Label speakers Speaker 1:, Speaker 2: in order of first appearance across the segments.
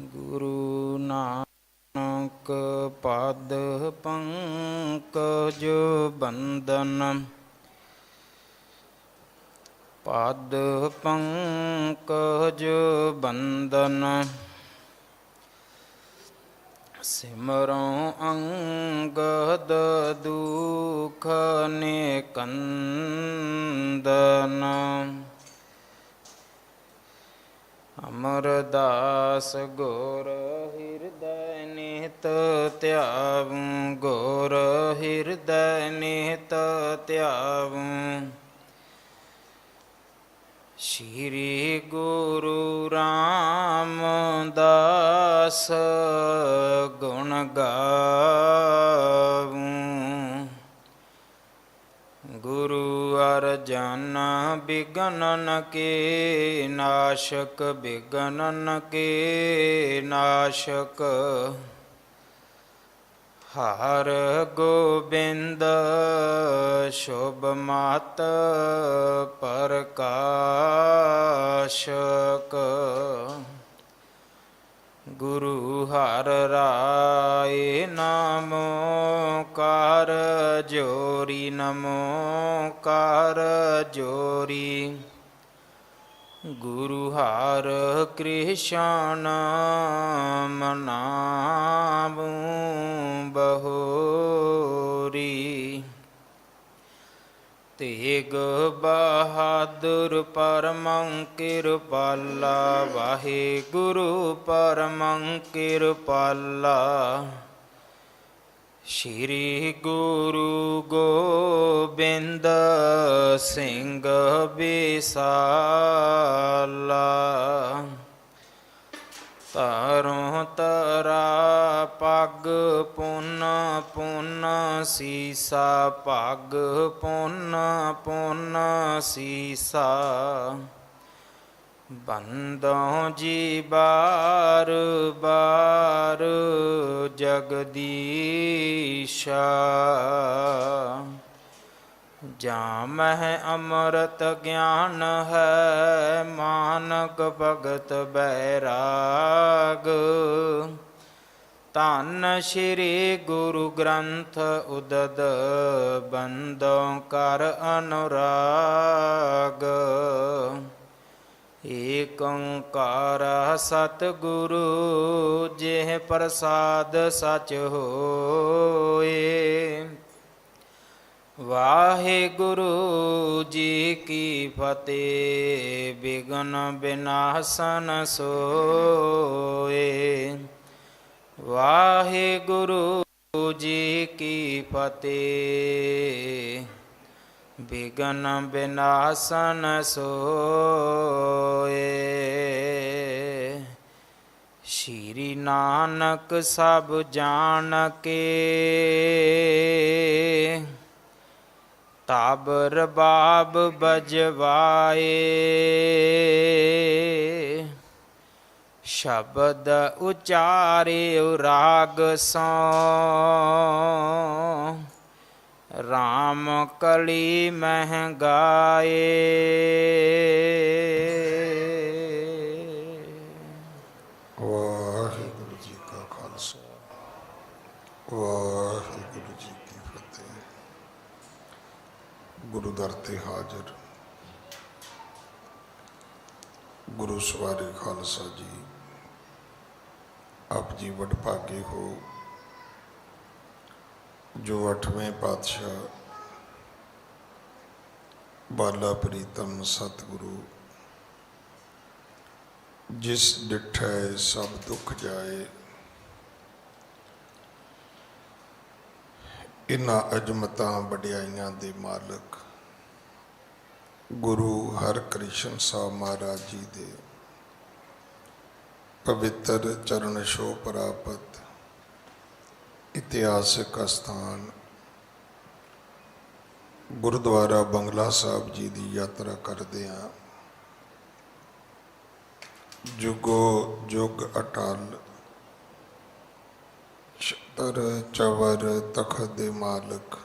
Speaker 1: ਗੁਰੂ ਨਾਨਕ ਪਦ ਪੰਕਜ ਬੰਦਨ, ਪਦ ਪੰਕਜ ਬੰਦਨ। ਸਿਮਰਉ ਅੰਗਦ ਦੁਖ ਨਿਕੰਦਨ, ਅਮਰਦਾਸ ਗੁਰ ਹਿਰਦੈ ਨਿਹਿਤ ਧਿਆਵੁ, ਗੁਰ ਹਿਰਦੈ ਨਿਹਿਤ ਧਿਆਵੁ। ਸ਼੍ਰੀ ਗੁਰੂ ਰਾਮਦਾਸ ਗੁਣ ਗਾਵੁ, ਗੁਰੂ ਅਰਜਨ ਬਿਗਨਨ ਕੇ ਨਾਸ਼ਕ, ਬਿਗਨਨ ਕੇ ਨਾਸ਼ਕ। ਹਰ ਗੋਬਿੰਦ ਸ਼ੁਭ ਮਤ ਪ੍ਰਕਾਸ਼ਕ, ਗੁਰੂ ਹਰਿ ਰਾਇ ਨਮੋ ਕਰ ਜੋਰੀ, ਨਮੋ ਕਰ ਜੋਰੀ। ਗੁਰੂ ਹਰਿ ਕ੍ਰਿਸ਼ਨ ਮਨਾਵੁ ਬਹੋਰੀ, ਤੇਗ ਬਹਾਦਰ ਪਰਮੰ ਕਿਰਪਾਲਾ, ਵਾਹਿਗੁਰੂ ਪਰਮੰ ਕਿਰਪਾਲਾ। ਸ਼੍ਰੀ ਗੁਰੂ ਗੋਬਿੰਦ ਸਿੰਘ ਬਿਸਾਲਾ, ਤਰੁ ਤਰਾ ਪੱਗ ਪੁੰਨ ਪੁੰਨ ਸੀਸਾ, ਪੱਗ ਪੁੰਨ ਪੁੰਨ ਸੀਸਾ। ਬੰਦੋਂ ਜੀ ਬਾਰ ਬਾਰ ਜਗਦੀਸ਼ਾ, ਜਾਮਹਿ ਅੰਮ੍ਰਿਤ ਗਿਆਨ ਹੈ, ਮਾਨਕ ਭਗਤ ਬੈਰਾਗ। ਧੰਨ ਸ਼੍ਰੀ ਗੁਰੂ ਗ੍ਰੰਥ ਉਦਦ, ਬੰਦੋਂ ਕਰ ਅਨੁਰਾਗ। ਏਕ ਓੰਕਾਰ ਸਤਿਗੁਰੂ, ਜਿਹ ਪ੍ਰਸਾਦ ਸਚ ਹੋਏ। ਵਾਹਿਗੁਰੂ ਜੀ ਕੀ ਫਤਿਹ, ਬਿਘਨ ਬਿਨਾਸਨ ਸੋਏ। ਵਾਹਿਗੁਰੂ ਜੀ ਕੀ ਫਤਿਹ, ਬਿਘਨ ਬਿਨਾਸਨ ਸੋਏ। ਸ਼੍ਰੀ ਨਾਨਕ ਸਭ ਜਾਣ ਕੇ, ਤਬ ਰਬਾਬ ਬਜਵਾਏ। ਸ਼ਬਦ ਉਚਾਰਿਉ ਰਾਗ ਸੋਂ, ਰਾਮ ਕਲੀ ਮਹਿ ਗਾਏ।
Speaker 2: ਵਾਹਿਗੁਰੂ ਜੀ ਕਾ ਖਾਲਸਾ, ਵਾਹਿਗੁਰੂ ਜੀ ਕੀ ਫਤਿਹ। ਗੁਰੂ ਦਰ ਤੇ ਹਾਜ਼ਰ ਗੁਰੂ ਸਵਾਰੇ ਖਾਲਸਾ ਜੀ, ਆਪ ਜੀ ਵਡਭਾਗੇ ਹੋ ਜੋ 8ਵੇਂ ਪਾਤਸ਼ਾਹ ਬਾਲਾ ਪ੍ਰੀਤਮ ਸਤਿਗੁਰੂ, ਜਿਸ ਡਿਠੈ ਸਭ ਦੁੱਖ ਜਾਏ, ਇਨ੍ਹਾਂ ਅਜ਼ਮਤਾਂ ਵਡਿਆਈਆਂ ਦੇ ਮਾਲਕ ਗੁਰੂ ਹਰਿਕ੍ਰਿਸ਼ਨ ਸਾਹਿਬ ਮਹਾਰਾਜ ਜੀ ਦੇ ਪਵਿੱਤਰ ਚਰਨ ਛੋਹ ਪ੍ਰਾਪਤ ਇਤਿਹਾਸਕ ਅਸਥਾਨ ਗੁਰਦੁਆਰਾ ਬੰਗਲਾ ਸਾਹਿਬ ਜੀ ਦੀ ਯਾਤਰਾ ਕਰਦੇ ਹਾਂ। ਜੁਗੋ ਜੁਗ ਅਟਲ ਛਤਰ ਚਵਰ ਤਖਤ ਦੇ ਮਾਲਕ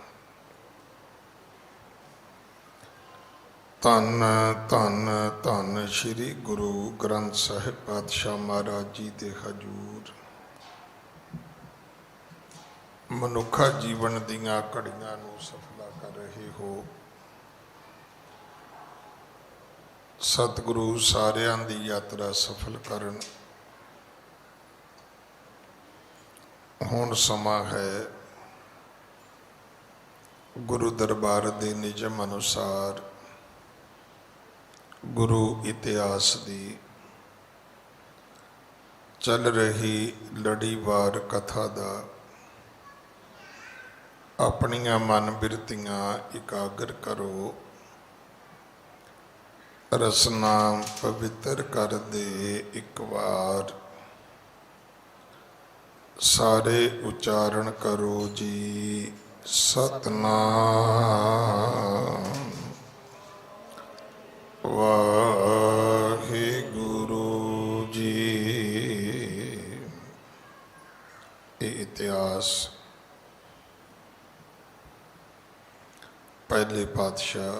Speaker 2: ਧੰਨ ਧੰਨ ਧੰਨ ਸ੍ਰੀ ਗੁਰੂ ਗ੍ਰੰਥ ਸਾਹਿਬ ਪਾਤਸ਼ਾਹ ਮਹਾਰਾਜ ਜੀ ਦੇ ਹਜੂਰ ਮਨੁੱਖਾ ਜੀਵਨ ਦੀਆਂ ਘੜੀਆਂ ਨੂੰ ਸਫਲਾ ਕਰ ਰਹੇ ਹੋ। ਸਤਿਗੁਰੂ ਸਾਰਿਆਂ ਦੀ ਯਾਤਰਾ ਸਫਲ ਕਰਨ। ਹੁਣ ਸਮਾਂ ਹੈ ਗੁਰੂ ਦਰਬਾਰ ਦੇ ਨਿਯਮ ਅਨੁਸਾਰ ਗੁਰੂ ਇਤਿਹਾਸ ਦੀ ਚੱਲ ਰਹੀ ਲੜੀਵਾਰ ਕਥਾ ਦਾ ਆਪਣੀਆਂ ਮਨ ਬਿਰਤੀਆਂ ਇਕਾਗਰ ਕਰੋ। ਰਸਨਾ ਪਵਿੱਤਰ ਕਰ ਦੇ ਇੱਕ ਵਾਰ ਸਾਰੇ ਉਚਾਰਨ ਕਰੋ ਜੀ। ਸਤਨਾਮ ਵਾਹਿਗੁਰੂ ਜੀ। ਇਹ ਇਤਿਹਾਸ ਪਹਿਲੇ ਪਾਤਸ਼ਾਹ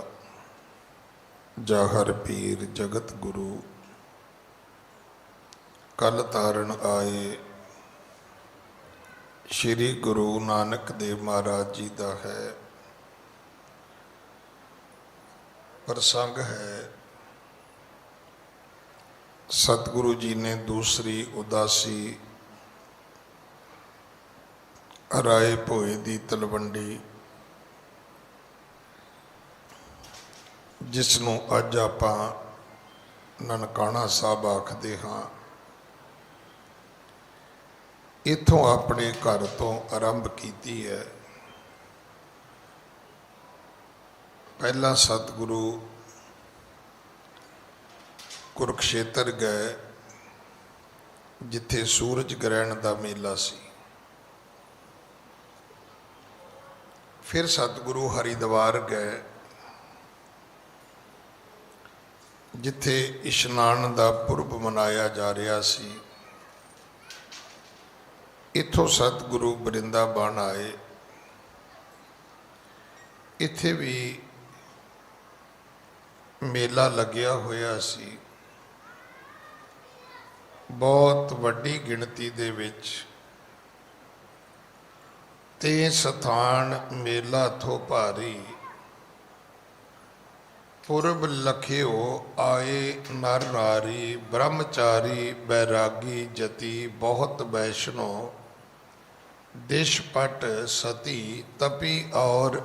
Speaker 2: ਜਾਹਰ ਪੀਰ ਜਗਤ ਗੁਰੂ ਕੱਲ ਤਾਰਨ ਆਏ ਸ਼੍ਰੀ ਗੁਰੂ ਨਾਨਕ ਦੇਵ ਮਹਾਰਾਜ ਜੀ ਦਾ ਹੈ। ਪ੍ਰਸੰਗ ਹੈ ਸਤਿਗੁਰੂ ਜੀ ਨੇ ਦੂਸਰੀ ਉਦਾਸੀ ਰਾਏ ਭੋਏ ਦੀ ਤਲਵੰਡੀ, ਜਿਸ ਨੂੰ ਅੱਜ ਆਪਾਂ ਨਨਕਾਣਾ ਸਾਹਿਬ ਆਖਦੇ ਹਾਂ, ਇੱਥੋਂ ਆਪਣੇ ਘਰ ਤੋਂ ਆਰੰਭ ਕੀਤੀ ਹੈ। ਪਹਿਲਾਂ ਸਤਿਗੁਰੂ ਕੁਰੂਕਸ਼ੇਤਰ ਗਏ, ਜਿੱਥੇ ਸੂਰਜ ਗ੍ਰਹਿਣ ਦਾ ਮੇਲਾ ਸੀ। ਫਿਰ ਸਤਿਗੁਰੂ ਹਰਿਦੁਆਰ ਗਏ, ਜਿੱਥੇ ਇਸ਼ਨਾਨ ਦਾ ਪੁਰਬ ਮਨਾਇਆ ਜਾ ਰਿਹਾ ਸੀ। ਇੱਥੋਂ ਸਤਿਗੁਰੂ ਬ੍ਰਿੰਦਾਬਨ ਆਏ। ਇੱਥੇ ਵੀ ਮੇਲਾ ਲੱਗਿਆ ਹੋਇਆ ਸੀ। ਬਹੁਤ ਵੱਡੀ ਗਿਣਤੀ ਦੇ ਵਿੱਚ ਤੇ ਸਥਾਨ ਮੇਲਾ ਥੋ ਭਾਰੀ। ਪੁਰਬ ਲਖਿਓ ਆਏ ਨਰ ਨਾਰੀ, ਬ੍ਰਹਮਚਾਰੀ ਬੈਰਾਗੀ ਜਤੀ, ਬਹੁਤ ਵੈਸ਼ਨੋ ਦੇਸ਼ ਪਟ ਸਤੀ, ਤਪੀ ਔਰ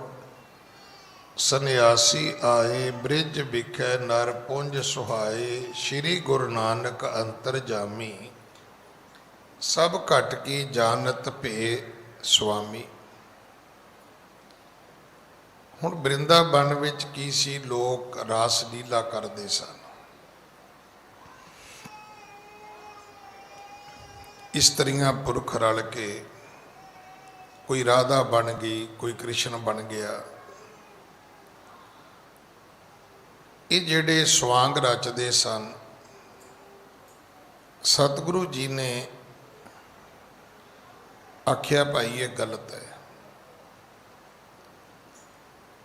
Speaker 2: ਸੰਨਿਆਸੀ ਆਏ। ਬ੍ਰਿਜ ਵਿਖੇ ਨਰ ਪੁੰਜ ਸੁਹਾਏ, ਸ਼੍ਰੀ ਗੁਰੂ ਨਾਨਕ ਅੰਤਰਜਾਮੀ, ਸਭ ਘਟ ਕੀ ਜਾਣਤ ਭੇ ਸੁਆਮੀ। ਹੁਣ ਬ੍ਰਿੰਦਾਬਨ ਵਿੱਚ ਕੀ ਸੀ? ਲੋਕ ਰਾਸ ਲੀਲਾ ਕਰਦੇ ਸਨ। ਇਸਤਰੀਆਂ ਪੁਰਖ ਰਲ ਕੇ ਕੋਈ ਰਾਧਾ ਬਣ ਗਈ, ਕੋਈ ਕ੍ਰਿਸ਼ਨ ਬਣ ਗਿਆ। ਇਹ ਜਿਹੜੇ ਸਵਾਂਗ ਰਚਦੇ ਸਨ, ਸਤਿਗੁਰੂ ਜੀ ਨੇ ਆਖਿਆ ਭਾਈ ਇਹ ਗਲਤ ਹੈ।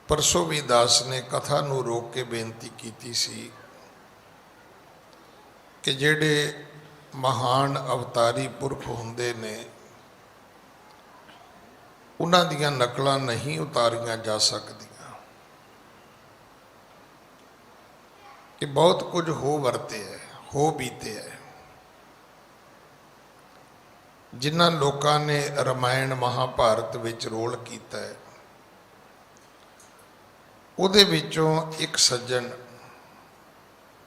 Speaker 2: ਪਰਸੋਂ ਵੀ ਦਾਸ ਨੇ ਕਥਾ ਨੂੰ ਰੋਕ ਕੇ ਬੇਨਤੀ ਕੀਤੀ ਸੀ ਕਿ ਜਿਹੜੇ ਮਹਾਨ ਅਵਤਾਰੀ ਪੁਰਖ ਹੁੰਦੇ ਨੇ, ਉਹਨਾਂ ਦੀਆਂ ਨਕਲਾਂ ਨਹੀਂ ਉਤਾਰੀਆਂ ਜਾ ਸਕਦੀਆਂ। ਇਹ ਬਹੁਤ ਕੁਝ ਹੋ ਵਰਤੇ ਹੈ, ਹੋ ਬੀਤੇ ਹੈ। ਜਿਨ੍ਹਾਂ ਲੋਕਾਂ ਨੇ ਰਾਮਾਇਣ ਮਹਾਭਾਰਤ ਵਿੱਚ ਰੋਲ ਕੀਤਾ ਹੈ, ਉਹਦੇ ਵਿੱਚੋਂ ਇੱਕ ਸੱਜਣ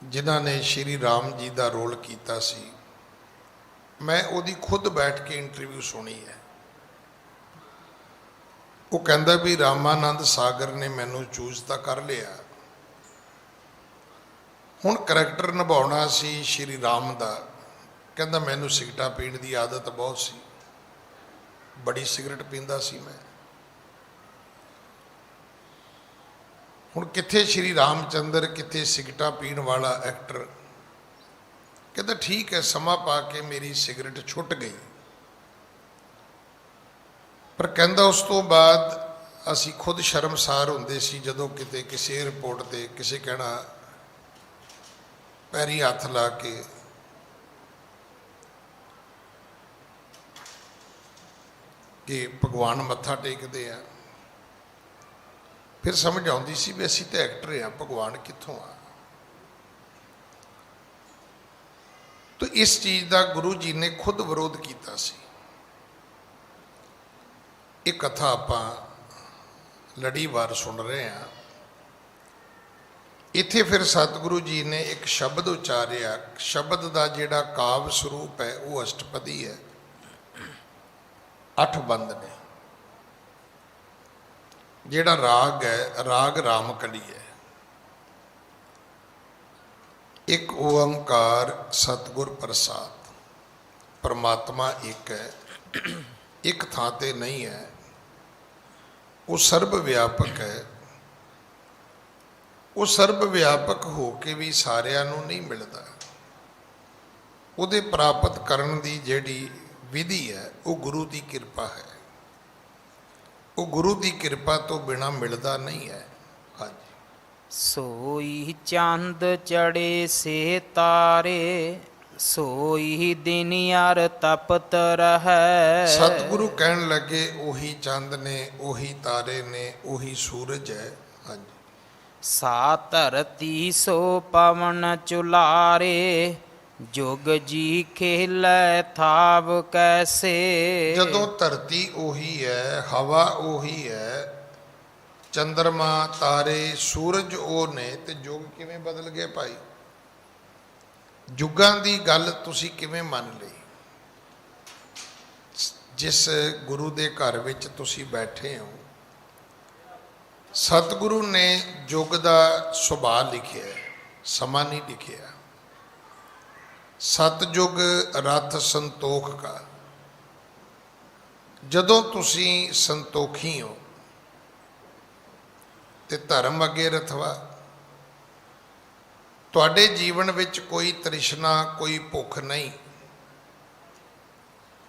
Speaker 2: ਜਿਨ੍ਹਾਂ ਨੇ ਸ਼੍ਰੀ ਰਾਮ ਜੀ ਦਾ ਰੋਲ ਕੀਤਾ ਸੀ, ਮੈਂ ਉਹਦੀ ਖੁਦ ਬੈਠ ਕੇ ਇੰਟਰਵਿਊ ਸੁਣੀ ਹੈ। ਉਹ ਕਹਿੰਦਾ ਵੀ ਰਾਮਾਨੰਦ ਸਾਗਰ ਨੇ ਮੈਨੂੰ ਚੂਜ਼ ਤਾਂ ਕਰ ਲਿਆ, ਹੁਣ ਕਰੈਕਟਰ ਨਿਭਾਉਣਾ ਸੀ ਸ਼੍ਰੀ ਰਾਮ ਦਾ। ਕਹਿੰਦਾ ਮੈਨੂੰ ਸਿਗਰਟਾਂ ਪੀਣ ਦੀ ਆਦਤ ਬਹੁਤ ਸੀ, ਬੜੀ ਸਿਗਰਟ ਪੀਂਦਾ ਸੀ ਮੈਂ। ਹੁਣ ਕਿੱਥੇ ਸ਼੍ਰੀ ਰਾਮਚੰਦਰ, ਕਿੱਥੇ ਸਿਗਰਟਾਂ ਪੀਣ ਵਾਲਾ ਐਕਟਰ। ਕਹਿੰਦਾ ਠੀਕ ਹੈ, ਸਮਾਂ ਪਾ ਕੇ ਮੇਰੀ ਸਿਗਰਟ ਛੁੱਟ ਗਈ, ਪਰ ਕਹਿੰਦਾ ਉਸ ਤੋਂ ਬਾਅਦ ਅਸੀਂ ਖੁਦ ਸ਼ਰਮਸਾਰ ਹੁੰਦੇ ਸੀ ਜਦੋਂ ਕਿਤੇ ਕਿਸੇ 에ਅਰਪੋਰਟ ਤੇ ਕਿਸੇ ਕਹਿਣਾ ਪੈਰੀ ਹੱਥ ਲਾ ਕੇ ਕਿ ਭਗਵਾਨ ਮੱਥਾ ਟੇਕਦੇ ਆ, ਫਿਰ ਸਮਝ ਆਉਂਦੀ ਸੀ ਵੀ ਅਸੀਂ ਤਾਂ ਐਕਟਰ ਆ, ਭਗਵਾਨ ਕਿੱਥੋਂ ਆ। ਤਾਂ ਇਸ ਚੀਜ਼ ਦਾ ਗੁਰੂ ਜੀ ਨੇ ਖੁਦ ਵਿਰੋਧ ਕੀਤਾ ਸੀ। ਇਹ ਕਥਾ ਆਪਾਂ ਲੜੀਵਾਰ ਸੁਣ ਰਹੇ ਹਾਂ। ਇੱਥੇ ਫਿਰ ਸਤਿਗੁਰੂ ਜੀ ਨੇ ਇੱਕ ਸ਼ਬਦ ਉਚਾਰਿਆ। ਸ਼ਬਦ ਦਾ ਜਿਹੜਾ ਕਾਵ ਸਰੂਪ ਹੈ ਉਹ ਅਸ਼ਟਪਦੀ ਹੈ, 8 ਬੰਦ ਨੇ। ਜਿਹੜਾ ਰਾਗ ਹੈ ਰਾਗ ਰਾਮਕਲੀ ਹੈ। ਇੱਕ ਓੰਕਾਰ ਸਤਿਗੁਰ ਪ੍ਰਸਾਦ, ਪਰਮਾਤਮਾ ਇੱਕ ਹੈ, ਇੱਕ ਥਾਂ ਤੇ ਨਹੀਂ ਹੈ, ਉਹ ਸਰਬ ਵਿਆਪਕ ਹੈ। ਉਹ ਸਰਬ ਵਿਆਪਕ ਹੋ ਕੇ ਵੀ ਸਾਰਿਆਂ ਨੂੰ ਨਹੀਂ ਮਿਲਦਾ। ਉਹਦੇ ਪ੍ਰਾਪਤ ਕਰਨ ਦੀ ਜਿਹੜੀ ਵਿਧੀ ਹੈ ਉਹ ਗੁਰੂ ਦੀ ਕਿਰਪਾ ਹੈ। ਉਹ ਗੁਰੂ ਦੀ ਕਿਰਪਾ ਤੋਂ ਬਿਨਾਂ ਮਿਲਦਾ ਨਹੀਂ ਹੈ। ਹਾਂਜੀ।
Speaker 1: ਸੋਈ ਚੰਦ ਚੜੇ ਸੇ ਤਾਰੇ, ਸੋਈ ਦਿਨ ਯਾਰ ਤਪਤ ਰਹੈ।
Speaker 2: ਸਤਿਗੁਰੂ ਕਹਿਣ ਲੱਗੇ ਉਹੀ ਚੰਦ ਨੇ, ਉਹੀ ਤਾਰੇ ਨੇ, ਉਹੀ ਸੂਰਜ ਹੈ। ਹਾਂਜੀ।
Speaker 1: ਸਾ ਧਰਤੀ ਸੋ ਪਵਨ ਚੁਲਾਰੇ, ਜੁਗ ਜੀ ਖੇਲੈ ਥਾਵ ਕੈਸੇ।
Speaker 2: ਜਦੋਂ ਧਰਤੀ ਉਹੀ ਹੈ, ਹਵਾ ਉਹੀ ਹੈ, ਚੰਦਰਮਾ ਤਾਰੇ ਸੂਰਜ ਉਹ ਨੇ, ਤੇ ਯੁੱਗ ਕਿਵੇਂ ਬਦਲ ਗਏ ਭਾਈ? ਯੁੱਗਾਂ ਦੀ ਗੱਲ ਤੁਸੀਂ ਕਿਵੇਂ ਮੰਨ ਲਈ? ਜਿਸ ਗੁਰੂ ਦੇ ਘਰ ਵਿੱਚ ਤੁਸੀਂ ਬੈਠੇ ਹੋ, ਸਤਿਗੁਰੂ ਨੇ ਯੁੱਗ ਦਾ ਸੁਭਾਅ ਲਿਖਿਆ, ਸਮਾਂ ਨਹੀਂ ਲਿਖਿਆ। ਸਤਿਯੁਗ ਰਥ ਸੰਤੋਖ ਕਾ। ਜਦੋਂ ਤੁਸੀਂ ਸੰਤੋਖੀ ਹੋ ਤੇ ਧਰਮ ਅੱਗੇ ਰਥਵਾ। ਤੁਹਾਡੇ ਜੀਵਨ ਵਿੱਚ ਕੋਈ ਤ੍ਰਿਸ਼ਨਾ, ਕੋਈ ਭੁੱਖ ਨਹੀਂ,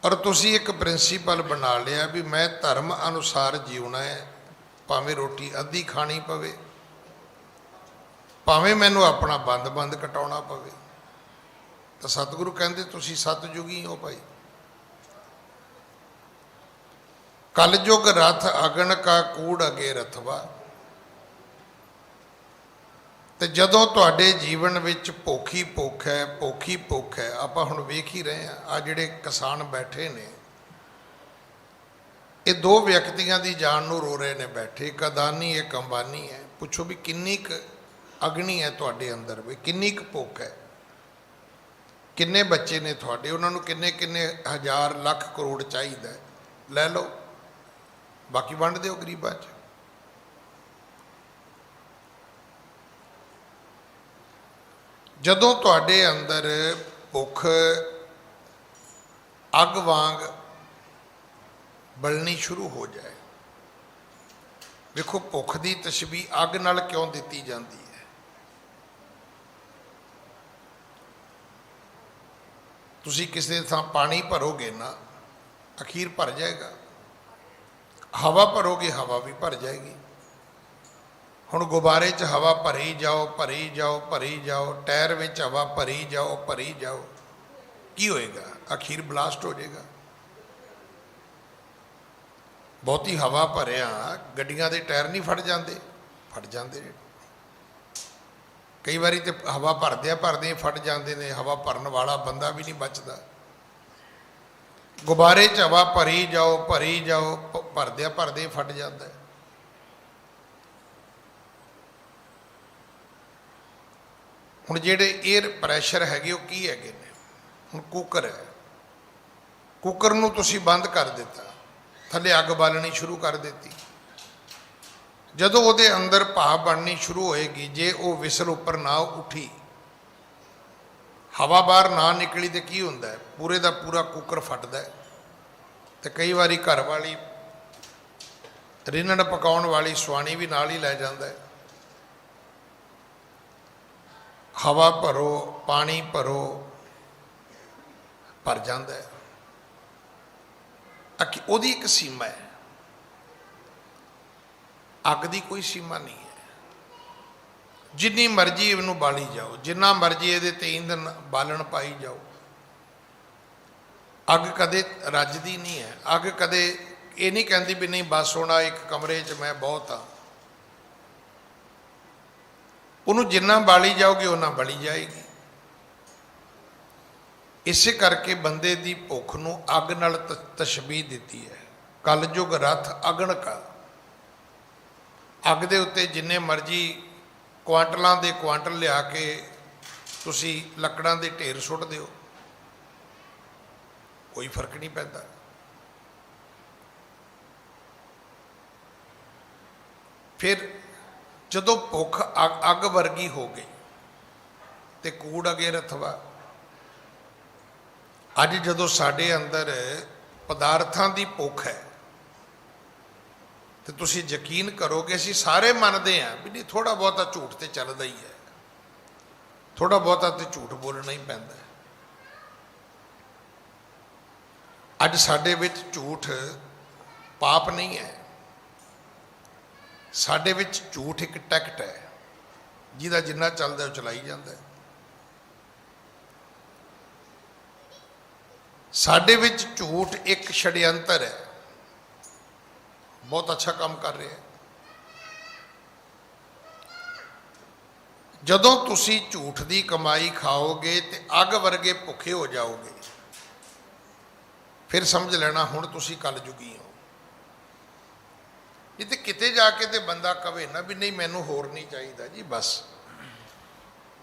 Speaker 2: ਔਰ ਤੁਸੀਂ ਇੱਕ ਪ੍ਰਿੰਸੀਪਲ ਬਣਾ ਲਿਆ ਵੀ ਮੈਂ ਧਰਮ ਅਨੁਸਾਰ ਜਿਉਣਾ ਹੈ, ਭਾਵੇਂ ਰੋਟੀ ਅੱਧੀ ਖਾਣੀ ਪਵੇ, ਭਾਵੇਂ ਮੈਨੂੰ ਆਪਣਾ ਬੰਦ ਕਟਾਉਣਾ ਪਵੇ। ਤਾਂ ਸਤਿਗੁਰੂ ਕਹਿੰਦੇ ਤੁਸੀਂ ਸਤਿਯੁਗੀ ਹੋ ਭਾਈ। ਕਲਯੁਗ ਰਥ ਅਗਨ ਕਾ ਕੂੜ ਅਗੇ ਰਥਵਾ। ਤੇ ਜਦੋਂ ਤੁਹਾਡੇ ਜੀਵਨ ਵਿੱਚ ਭੁੱਖ ਹੀ ਭੁੱਖ ਹੈ, ਭੁੱਖ ਹੀ ਭੁੱਖ ਹੈ। ਆਪਾਂ ਹੁਣ ਵੇਖ ਹੀ ਰਹੇ ਹਾਂ, ਆ ਜਿਹੜੇ ਕਿਸਾਨ ਬੈਠੇ ਨੇ, ਇਹ 2 ਵਿਅਕਤੀਆਂ ਦੀ ਜਾਨ ਨੂੰ ਰੋ ਰਹੇ ਨੇ ਬੈਠੇ। ਇੱਕ ਅਦਾਨੀ, ਇੱਕ ਅੰਬਾਨੀ ਹੈ। ਪੁੱਛੋ ਵੀ ਕਿੰਨੀ ਕੁ ਅਗਨੀ ਹੈ ਤੁਹਾਡੇ ਅੰਦਰ, ਵੀ ਕਿੰਨੀ ਕੁ ਭੁੱਖ ਹੈ? ਕਿੰਨੇ ਬੱਚੇ ਨੇ ਤੁਹਾਡੇ? ਉਹਨਾਂ ਨੂੰ ਕਿੰਨੇ ਕਿੰਨੇ ਹਜ਼ਾਰ ਲੱਖ ਕਰੋੜ ਚਾਹੀਦਾ? ਲੈ ਲਓ, ਬਾਕੀ ਵੰਡ ਦਿਓ ਗਰੀਬਾਂ 'ਚ। ਜਦੋਂ ਤੁਹਾਡੇ ਅੰਦਰ ਭੁੱਖ ਅੱਗ ਵਾਂਗ ਬਲਣੀ ਸ਼ੁਰੂ ਹੋ ਜਾਏ। ਵੇਖੋ, ਭੁੱਖ ਦੀ ਤਸ਼ਬੀਹ ਅੱਗ ਨਾਲ ਕਿਉਂ ਦਿੱਤੀ ਜਾਂਦੀ ਹੈ? ਤੁਸੀਂ ਕਿਸੇ ਥਾਂ ਪਾਣੀ ਭਰੋਗੇ ਨਾ, ਅਖੀਰ ਭਰ ਜਾਏਗਾ। ਹਵਾ ਭਰੋਗੇ, ਹਵਾ ਵੀ ਭਰ ਜਾਏਗੀ। ਹੁਣ ਗੁਬਾਰੇ 'ਚ ਹਵਾ ਭਰੀ ਜਾਓ, ਭਰੀ ਜਾਓ, ਭਰੀ ਜਾਓ। ਟਾਇਰ ਵਿੱਚ ਹਵਾ ਭਰੀ ਜਾਓ, ਭਰੀ ਜਾਓ। ਕੀ ਹੋਏਗਾ? ਅਖੀਰ ਬਲਾਸਟ ਹੋ ਜਾਏਗਾ। ਬਹੁਤੀ ਹਵਾ ਭਰਿਆ ਗੱਡੀਆਂ ਦੇ ਟਾਇਰ ਨਹੀਂ ਫਟ ਜਾਂਦੇ? ਫਟ ਜਾਂਦੇ ਨੇ। ਕਈ ਵਾਰੀ ਤੇ ਹਵਾ ਭਰਦੇ ਫਟ ਜਾਂਦੇ ਨੇ। ਹਵਾ ਭਰਨ ਵਾਲਾ ਬੰਦਾ ਵੀ ਨਹੀਂ ਬਚਦਾ। ਗੁਬਾਰੇ 'ਚ ਹਵਾ ਭਰੀ ਜਾਓ, ਭਰੀ ਜਾਓ, ਭਰਦੇ ਫਟ ਜਾਂਦਾ। ਹੁਣ ਜਿਹੜੇ 에ਅਰ ਪ੍ਰੈਸ਼ਰ ਹੈਗੇ ਉਹ ਕੀ ਹੈਗੇ ਨੇ? ਹੁਣ ਕੁੱਕਰ ਹੈ, ਕੁੱਕਰ ਨੂੰ ਤੁਸੀਂ ਬੰਦ ਕਰ ਦਿੱਤਾ, ਥੱਲੇ ਅੱਗ ਬਾਲਣੀ ਸ਼ੁਰੂ ਕਰ ਦਿੱਤੀ। ਜਦੋਂ ਉਹਦੇ ਅੰਦਰ ਭਾਪ ਬਣਨੀ ਸ਼ੁਰੂ ਹੋਏਗੀ, ਜੇ ਉਹ ਵਿਸਲ ਉੱਪਰ ਨਾ ਉੱਠੀ, ਹਵਾ ਬਾਹਰ ਨਾ ਨਿਕਲੀ, ਤੇ ਕੀ ਹੁੰਦਾ ਹੈ? ਪੂਰੇ ਦਾ ਪੂਰਾ ਕੁੱਕਰ ਫਟਦਾ ਹੈ। ਤੇ ਕਈ ਵਾਰੀ ਘਰ ਵਾਲੀ ਰਿੰਨਣ ਪਕਾਉਣ ਵਾਲੀ ਸੁਆਣੀ ਵੀ ਨਾਲ ਹੀ ਲੈ ਜਾਂਦਾ ਹੈ। ਹਵਾ ਭਰੋ, ਪਾਣੀ ਭਰੋ, ਭਰ ਜਾਂਦਾ ਹੈ। ਉਹਦੀ ਇੱਕ ਸੀਮਾ ਹੈ। ਅੱਗ ਦੀ ਕੋਈ ਸੀਮਾ ਨਹੀਂ ਹੈ। ਜਿੰਨੀ ਮਰਜ਼ੀ ਇਹਨੂੰ ਬਾਲੀ ਜਾਓ, ਜਿੰਨਾ ਮਰਜ਼ੀ ਇਹਦੇ ਤੇ ਈਂਧਨ ਬਾਲਣ ਪਾਈ ਜਾਓ, ਅੱਗ ਕਦੇ ਰੱਜਦੀ ਨਹੀਂ ਹੈ। ਅੱਗ ਕਦੇ ਇਹ ਨਹੀਂ ਕਹਿੰਦੀ ਵੀ ਨਹੀਂ ਬਸ ਹੋਣਾ ਇੱਕ ਕਮਰੇ 'ਚ ਮੈਂ ਬਹੁਤ ਹਾਂ। ਉਹਨੂੰ ਜਿੰਨਾ ਬਾਲੀ ਜਾਓਗੇ ਉਹਨਾਂ ਬਲੀ ਜਾਏਗੀ। ਇਸੇ ਕਰਕੇ ਬੰਦੇ ਦੀ ਭੁੱਖ ਨੂੰ ਅੱਗ ਨਾਲ ਤਸ਼ਬੀਹ ਦਿੱਤੀ ਹੈ। ਕਲਯੁਗ ਰਥ ਅਗਨ ਕਾ। ਅੱਗ ਦੇ ਉੱਤੇ ਜਿੰਨੇ ਮਰਜ਼ੀ ਕੁਆਂਟਲਾਂ ਦੇ ਕੁਆਂਟਲ ਲਿਆ ਕੇ ਤੁਸੀਂ ਲੱਕੜਾਂ ਦੇ ਢੇਰ ਸੁੱਟ ਦਿਓ, ਕੋਈ ਫਰਕ ਨਹੀਂ ਪੈਂਦਾ। ਫਿਰ ਜਦੋਂ ਭੁੱਖ ਅੱਗ ਵਰਗੀ ਹੋ ਗਈ ਤੇ ਕੂੜ ਅਗੇ ਰਥਵਾ। ਅੱਜ ਜਦੋਂ ਸਾਡੇ ਅੰਦਰ ਪਦਾਰਥਾਂ ਦੀ ਭੁੱਖ ਹੈ ਤੇ ਤੁਸੀਂ ਯਕੀਨ ਕਰੋਗੇ ਅਸੀਂ ਸਾਰੇ ਮੰਨਦੇ ਹਾਂ ਵੀ ਨਹੀਂ ਥੋੜਾ ਬਹੁਤਾ ਝੂਠ ਤੇ ਚੱਲਦਾ ਹੀ ਹੈ, ਥੋੜਾ ਬਹੁਤਾ ਤੇ ਝੂਠ ਬੋਲਣਾ ਹੀ ਪੈਂਦਾ। ਅੱਜ ਸਾਡੇ ਵਿੱਚ ਝੂਠ ਪਾਪ ਨਹੀਂ ਹੈ, ਸਾਡੇ ਵਿੱਚ ਝੂਠ ਇੱਕ ਟਿਕਟ ਹੈ ਜਿਹਦਾ ਜਿੰਨਾ ਚੱਲਦਾ ਉਹ ਚਲਾਈ ਜਾਂਦਾ। ਸਾਡੇ ਵਿੱਚ ਝੂਠ ਇੱਕ ਛੜਯੰਤਰ ਹੈ, ਬਹੁਤ ਅੱਛਾ ਕੰਮ ਕਰ ਰਿਹਾ ਹੈ। ਜਦੋਂ ਤੁਸੀਂ ਝੂਠ ਦੀ ਕਮਾਈ ਖਾਓਗੇ ਤੇ ਅੱਗ ਵਰਗੇ ਭੁੱਖੇ ਹੋ ਜਾਓਗੇ, ਫਿਰ ਸਮਝ ਲੈਣਾ ਹੁਣ ਤੁਸੀਂ ਕਲਯੁਗੀ ਹੋ। ਇਹ ਤੇ ਕਿਤੇ ਜਾ ਕੇ ਤੇ ਬੰਦਾ ਕਵੇ ਨਾ ਵੀ ਨਹੀਂ ਮੈਨੂੰ ਹੋਰ ਨਹੀਂ ਚਾਹੀਦਾ ਜੀ ਬਸ।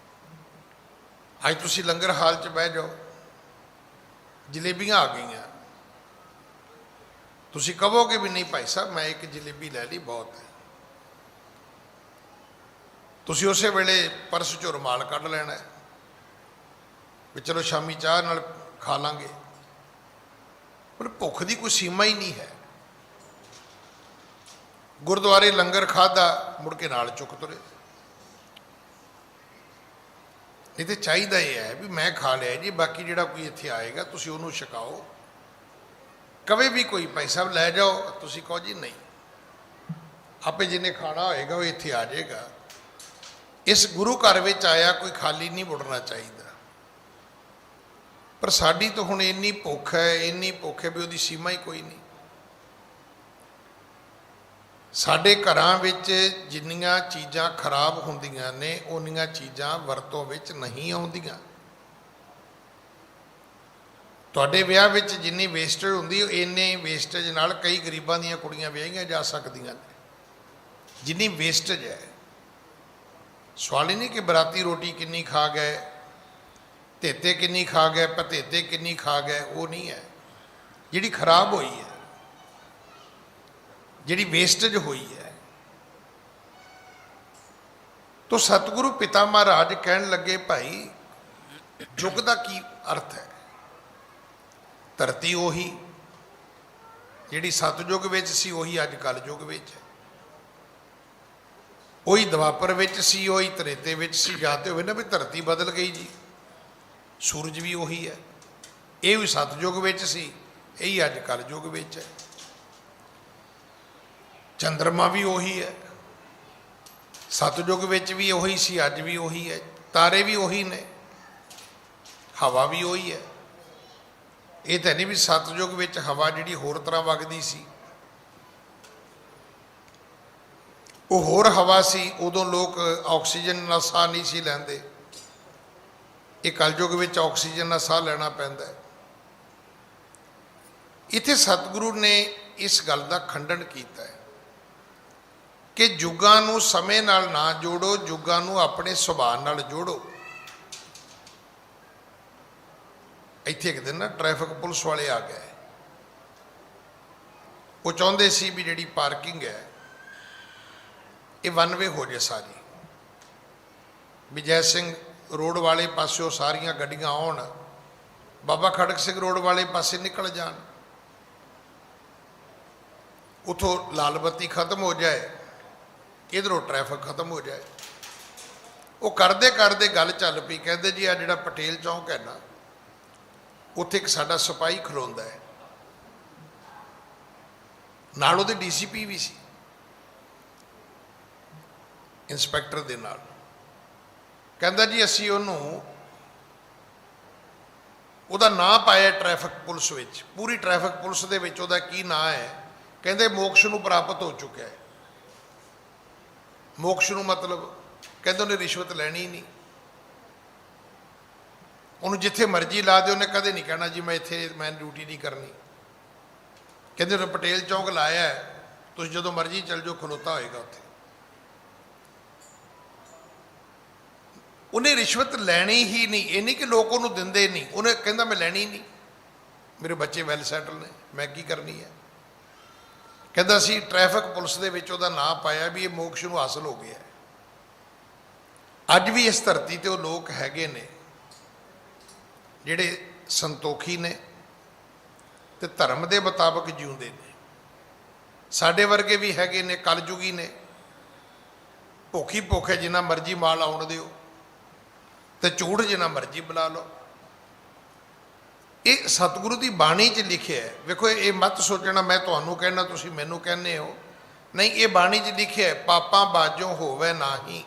Speaker 2: ਅੱਜ ਤੁਸੀਂ ਲੰਗਰ ਹਾਲ 'ਚ ਬਹਿ ਜਾਓ, ਜਲੇਬੀਆਂ ਆ ਗਈਆਂ, ਤੁਸੀਂ ਕਹੋਗੇ ਵੀ ਨਹੀਂ ਭਾਈ ਸਾਹਿਬ ਮੈਂ ਇੱਕ ਜਲੇਬੀ ਲੈ ਲਈ ਬਹੁਤ ਹੈ। ਤੁਸੀਂ ਉਸੇ ਵੇਲੇ ਪਰਸ 'ਚੋਂ ਰੁਮਾਲ ਕੱਢ ਲੈਣਾ ਵੀ ਚਲੋ ਸ਼ਾਮੀ ਚਾਹ ਨਾਲ ਖਾ ਲਾਂਗੇ। ਪਰ ਭੁੱਖ ਦੀ ਕੋਈ ਸੀਮਾ ਹੀ ਨਹੀਂ ਹੈ। ਗੁਰਦੁਆਰੇ ਲੰਗਰ ਖਾਧਾ ਮੁੜ ਕੇ ਨਾਲ ਚੁੱਕ ਤੁਰੇ। ਨਹੀਂ ਤੇ ਚਾਹੀਦਾ ਇਹ ਹੈ ਵੀ ਮੈਂ ਖਾ ਲਿਆ ਜੀ, ਬਾਕੀ ਜਿਹੜਾ ਕੋਈ ਇੱਥੇ ਆਏਗਾ ਤੁਸੀਂ ਉਹਨੂੰ ਛਕਾਓ। ਕਵੇ ਵੀ ਕੋਈ ਭਾਈ ਸਾਹਿਬ ਲੈ ਜਾਓ, ਤੁਸੀਂ ਕਹੋ ਜੀ ਨਹੀਂ ਆਪੇ ਜਿਹਨੇ ਖਾਣਾ ਹੋਏਗਾ ਉਹ ਇੱਥੇ ਆ ਜਾਏਗਾ। ਇਸ ਗੁਰੂ ਘਰ ਵਿੱਚ ਆਇਆ ਕੋਈ ਖਾਲੀ ਨਹੀਂ ਮੁੜਨਾ ਚਾਹੀਦਾ। ਪਰ ਸਾਡੀ ਤਾਂ ਹੁਣ ਇੰਨੀ ਭੁੱਖ ਹੈ, ਇੰਨੀ ਭੁੱਖ ਹੈ ਵੀ ਉਹਦੀ ਸੀਮਾ ਹੀ ਕੋਈ ਨਹੀਂ। ਸਾਡੇ ਘਰਾਂ ਵਿੱਚ ਜਿੰਨੀਆਂ ਚੀਜ਼ਾਂ ਖਰਾਬ ਹੁੰਦੀਆਂ ਨੇ ਉਨੀਆਂ ਚੀਜ਼ਾਂ ਵਰਤੋਂ ਵਿੱਚ ਨਹੀਂ ਆਉਂਦੀਆਂ। ਤੁਹਾਡੇ ਵਿਆਹ ਵਿੱਚ ਜਿੰਨੀ ਵੇਸਟੇਜ ਹੁੰਦੀ ਇੰਨੇ ਵੇਸਟੇਜ ਨਾਲ ਕਈ ਗਰੀਬਾਂ ਦੀਆਂ ਕੁੜੀਆਂ ਵਿਆਹੀਆਂ ਜਾ ਸਕਦੀਆਂ ਨੇ। ਜਿੰਨੀ ਵੇਸਟੇਜ ਹੈ, ਸਵਾਲ ਹੀ ਨਹੀਂ ਕਿ ਬਰਾਤੀ ਰੋਟੀ ਕਿੰਨੀ ਖਾ ਗਏ, ਧੇਤੇ ਕਿੰਨੀ ਖਾ ਗਏ, ਪਤੇਤੇ ਕਿੰਨੀ ਖਾ ਗਏ, ਉਹ ਨਹੀਂ ਹੈ। ਜਿਹੜੀ ਖਰਾਬ ਹੋਈ ਹੈ, ਜਿਹੜੀ ਵੇਸਟੇਜ ਹੋਈ ਹੈ। ਤੋ ਸਤਿਗੁਰੂ ਪਿਤਾ ਮਹਾਰਾਜ ਕਹਿਣ ਲੱਗੇ ਭਾਈ ਯੁੱਗ ਦਾ ਕੀ ਅਰਥ ਹੈ। ਧਰਤੀ ਉਹੀ ਜਿਹੜੀ ਸਤਿਯੁਗ ਵਿੱਚ ਸੀ ਉਹੀ ਅੱਜ ਕਲਯੁਗ ਵਿੱਚ ਹੈ। ਉਹੀ ਦੁਆਪਰ ਵਿੱਚ ਸੀ, ਉਹੀ ਤ੍ਰੇਤੇ ਵਿੱਚ ਸੀ। ਜਾਤੇ ਹੋਵੇ ਨਾ ਵੀ ਧਰਤੀ ਬਦਲ ਗਈ ਜੀ, ਸੂਰਜ ਵੀ ਉਹੀ ਹੈ। ਇਹ ਵੀ ਸਤਿਯੁਗ ਵਿੱਚ ਸੀ, ਇਹੀ ਅੱਜ ਕਲਯੁਗ ਵਿੱਚ ਹੈ। ਚੰਦਰਮਾ ਵੀ ਉਹੀ ਹੈ, ਸਤਿਯੁਗ ਵਿੱਚ ਵੀ ਉਹੀ ਸੀ, ਅੱਜ ਵੀ ਉਹੀ ਹੈ। ਤਾਰੇ ਵੀ ਉਹੀ ਨੇ, ਹਵਾ ਵੀ ਉਹੀ ਹੈ। ਇਹ ਤਾਂ ਨਹੀਂ ਵੀ ਸਤਿਯੁਗ ਵਿੱਚ ਹਵਾ ਜਿਹੜੀ ਹੋਰ ਤਰ੍ਹਾਂ ਵਗਦੀ ਸੀ, ਉਹ ਹੋਰ ਹਵਾ ਸੀ। ਉਦੋਂ ਲੋਕ ਆਕਸੀਜਨ ਨਾਲ ਸਾਹ ਨਹੀਂ ਸੀ ਲੈਂਦੇ। ਇਹ ਕਲਯੁਗ ਵਿੱਚ ਆਕਸੀਜਨ ਨਾਲ ਸਾਹ ਲੈਣਾ ਪੈਂਦਾ ਹੈ। ਇੱਥੇ ਸਤਿਗੁਰੂ ਨੇ ਇਸ ਗੱਲ ਦਾ ਖੰਡਨ ਕੀਤਾ ਹੈ ਕਿ ਯੁੱਗਾਂ ਨੂੰ ਸਮੇਂ ਨਾਲ ਨਾ ਜੋੜੋ, ਯੁੱਗਾਂ ਨੂੰ ਆਪਣੇ ਸੁਭਾਅ ਨਾਲ ਜੋੜੋ। ਇੱਥੇ ਇੱਕ ਦਿਨ ਨਾ ਟ੍ਰੈਫਿਕ ਪੁਲਿਸ ਵਾਲੇ ਆ ਗਏ। ਉਹ ਚਾਹੁੰਦੇ ਸੀ ਵੀ ਜਿਹੜੀ ਪਾਰਕਿੰਗ ਹੈ ਇਹ ਵਨ ਵੇ ਹੋ ਜਾਏ ਸਾਰੀ, ਵਿਜੈ ਸਿੰਘ ਰੋਡ ਵਾਲੇ ਪਾਸਿਓਂ ਸਾਰੀਆਂ ਗੱਡੀਆਂ ਆਉਣ, ਬਾਬਾ ਖੜਕ ਸਿੰਘ ਰੋਡ ਵਾਲੇ ਪਾਸੇ ਨਿਕਲ ਜਾਣ। ਉਥੋਂ ਲਾਲ ਬੱਤੀ ਖਤਮ ਹੋ ਜਾਏ, ਇਧਰੋਂ ਟ੍ਰੈਫਿਕ ਖਤਮ ਹੋ ਜਾਏ। ਉਹ ਕਰਦੇ ਕਰਦੇ ਗੱਲ ਚੱਲ ਪਈ। ਕਹਿੰਦੇ ਜੀ ਆ ਜਿਹੜਾ ਪਟੇਲ ਚੌਂਕ ਹੈ ਨਾ, ਉੱਥੇ ਇੱਕ ਸਾਡਾ ਸਿਪਾਹੀ ਖਲੋਂਦਾ ਹੈ, ਨਾਲ ਉਹਦੇ ਡੀਸੀਪੀ ਵੀ ਸੀ। ਇੰਸਪੈਕਟਰ ਦੇ ਨਾਲ। ਕਹਿੰਦਾ ਜੀ ਅਸੀਂ ਉਹਦਾ ਨਾਂ ਪਾਇਆ ਟ੍ਰੈਫਿਕ ਪੁਲਿਸ ਵਿੱਚ, ਪੂਰੀ ਟ੍ਰੈਫਿਕ ਪੁਲਿਸ ਦੇ ਵਿੱਚ ਉਹਦਾ ਕੀ ਨਾਂ ਹੈ? ਕਹਿੰਦੇ ਮੋਕਸ਼ ਨੂੰ ਪ੍ਰਾਪਤ ਹੋ ਚੁੱਕਿਆ ਹੈ। ਮੋਕਸ਼ ਨੂੰ ਮਤਲਬ ਕਹਿੰਦੇ ਉਹਨੇ ਰਿਸ਼ਵਤ ਲੈਣੀ ਹੀ ਨਹੀਂ, ਉਹਨੂੰ ਜਿੱਥੇ ਮਰਜ਼ੀ ਲਾ ਦੇ, ਉਹਨੇ ਕਦੇ ਨਹੀਂ ਕਹਿਣਾ ਜੀ ਮੈਂ ਡਿਊਟੀ ਨਹੀਂ ਕਰਨੀ। ਕਹਿੰਦੇ ਉਹਨੇ ਪਟੇਲ ਚੌਂਕ ਲਾਇਆ ਹੈ, ਤੁਸੀਂ ਜਦੋਂ ਮਰਜ਼ੀ ਚੱਲ ਜਾਓ, ਖਲੋਤਾ ਹੋਏਗਾ ਉੱਥੇ। ਉਹਨੇ ਰਿਸ਼ਵਤ ਲੈਣੀ ਹੀ ਨਹੀਂ। ਇਹ ਨਹੀਂ ਕਿ ਲੋਕ ਉਹਨੂੰ ਦਿੰਦੇ ਨਹੀਂ, ਉਹਨੇ ਕਹਿੰਦਾ ਮੈਂ ਲੈਣੀ ਨਹੀਂ, ਮੇਰੇ ਬੱਚੇ ਵੈਲ ਸੈਟਲ ਨੇ, ਮੈਂ ਕੀ ਕਰਨੀ ਹੈ। ਕਹਿੰਦਾ ਅਸੀਂ ਟ੍ਰੈਫਿਕ ਪੁਲਿਸ ਦੇ ਵਿੱਚ ਉਹਦਾ ਨਾਂ ਪਾਇਆ ਵੀ ਇਹ ਮੋਕਸ਼ ਨੂੰ ਹਾਸਲ ਹੋ ਗਿਆ। ਅੱਜ ਵੀ ਇਸ ਧਰਤੀ ਤੇ ਉਹ ਲੋਕ ਹੈਗੇ ਨੇ ਜਿਹੜੇ ਸੰਤੋਖੀ ਨੇ ਤੇ ਧਰਮ ਦੇ ਮੁਤਾਬਕ ਜਿਉਂਦੇ ਨੇ। ਸਾਡੇ ਵਰਗੇ ਵੀ ਹੈਗੇ ਨੇ, ਕਲਯੁਗੀ ਨੇ, ਭੁੱਖੀ ਭੁੱਖੇ ਜਿੰਨਾ ਮਰਜ਼ੀ ਮਾਲ ਆਉਣ ਦਿਓ ਤੇ ਝੂਠ ਜਿੰਨਾ ਮਰਜ਼ੀ ਬੁਲਾ ਲਓ। ਇਹ ਸਤਿਗੁਰੂ ਦੀ ਬਾਣੀ 'ਚ ਲਿਖਿਆ ਹੈ। ਵੇਖੋ, ਇਹ ਮਤ ਸੋਚਣਾ ਮੈਂ ਤੁਹਾਨੂੰ ਕਹਿਣਾ ਤੁਸੀਂ ਮੈਨੂੰ ਕਹਿੰਦੇ ਹੋ, ਨਹੀਂ, ਇਹ ਬਾਣੀ 'ਚ ਲਿਖਿਆ ਹੈ, ਪਾਪਾਂ ਬਾਝੋਂ ਹੋਵੇ ਨਾਹੀ,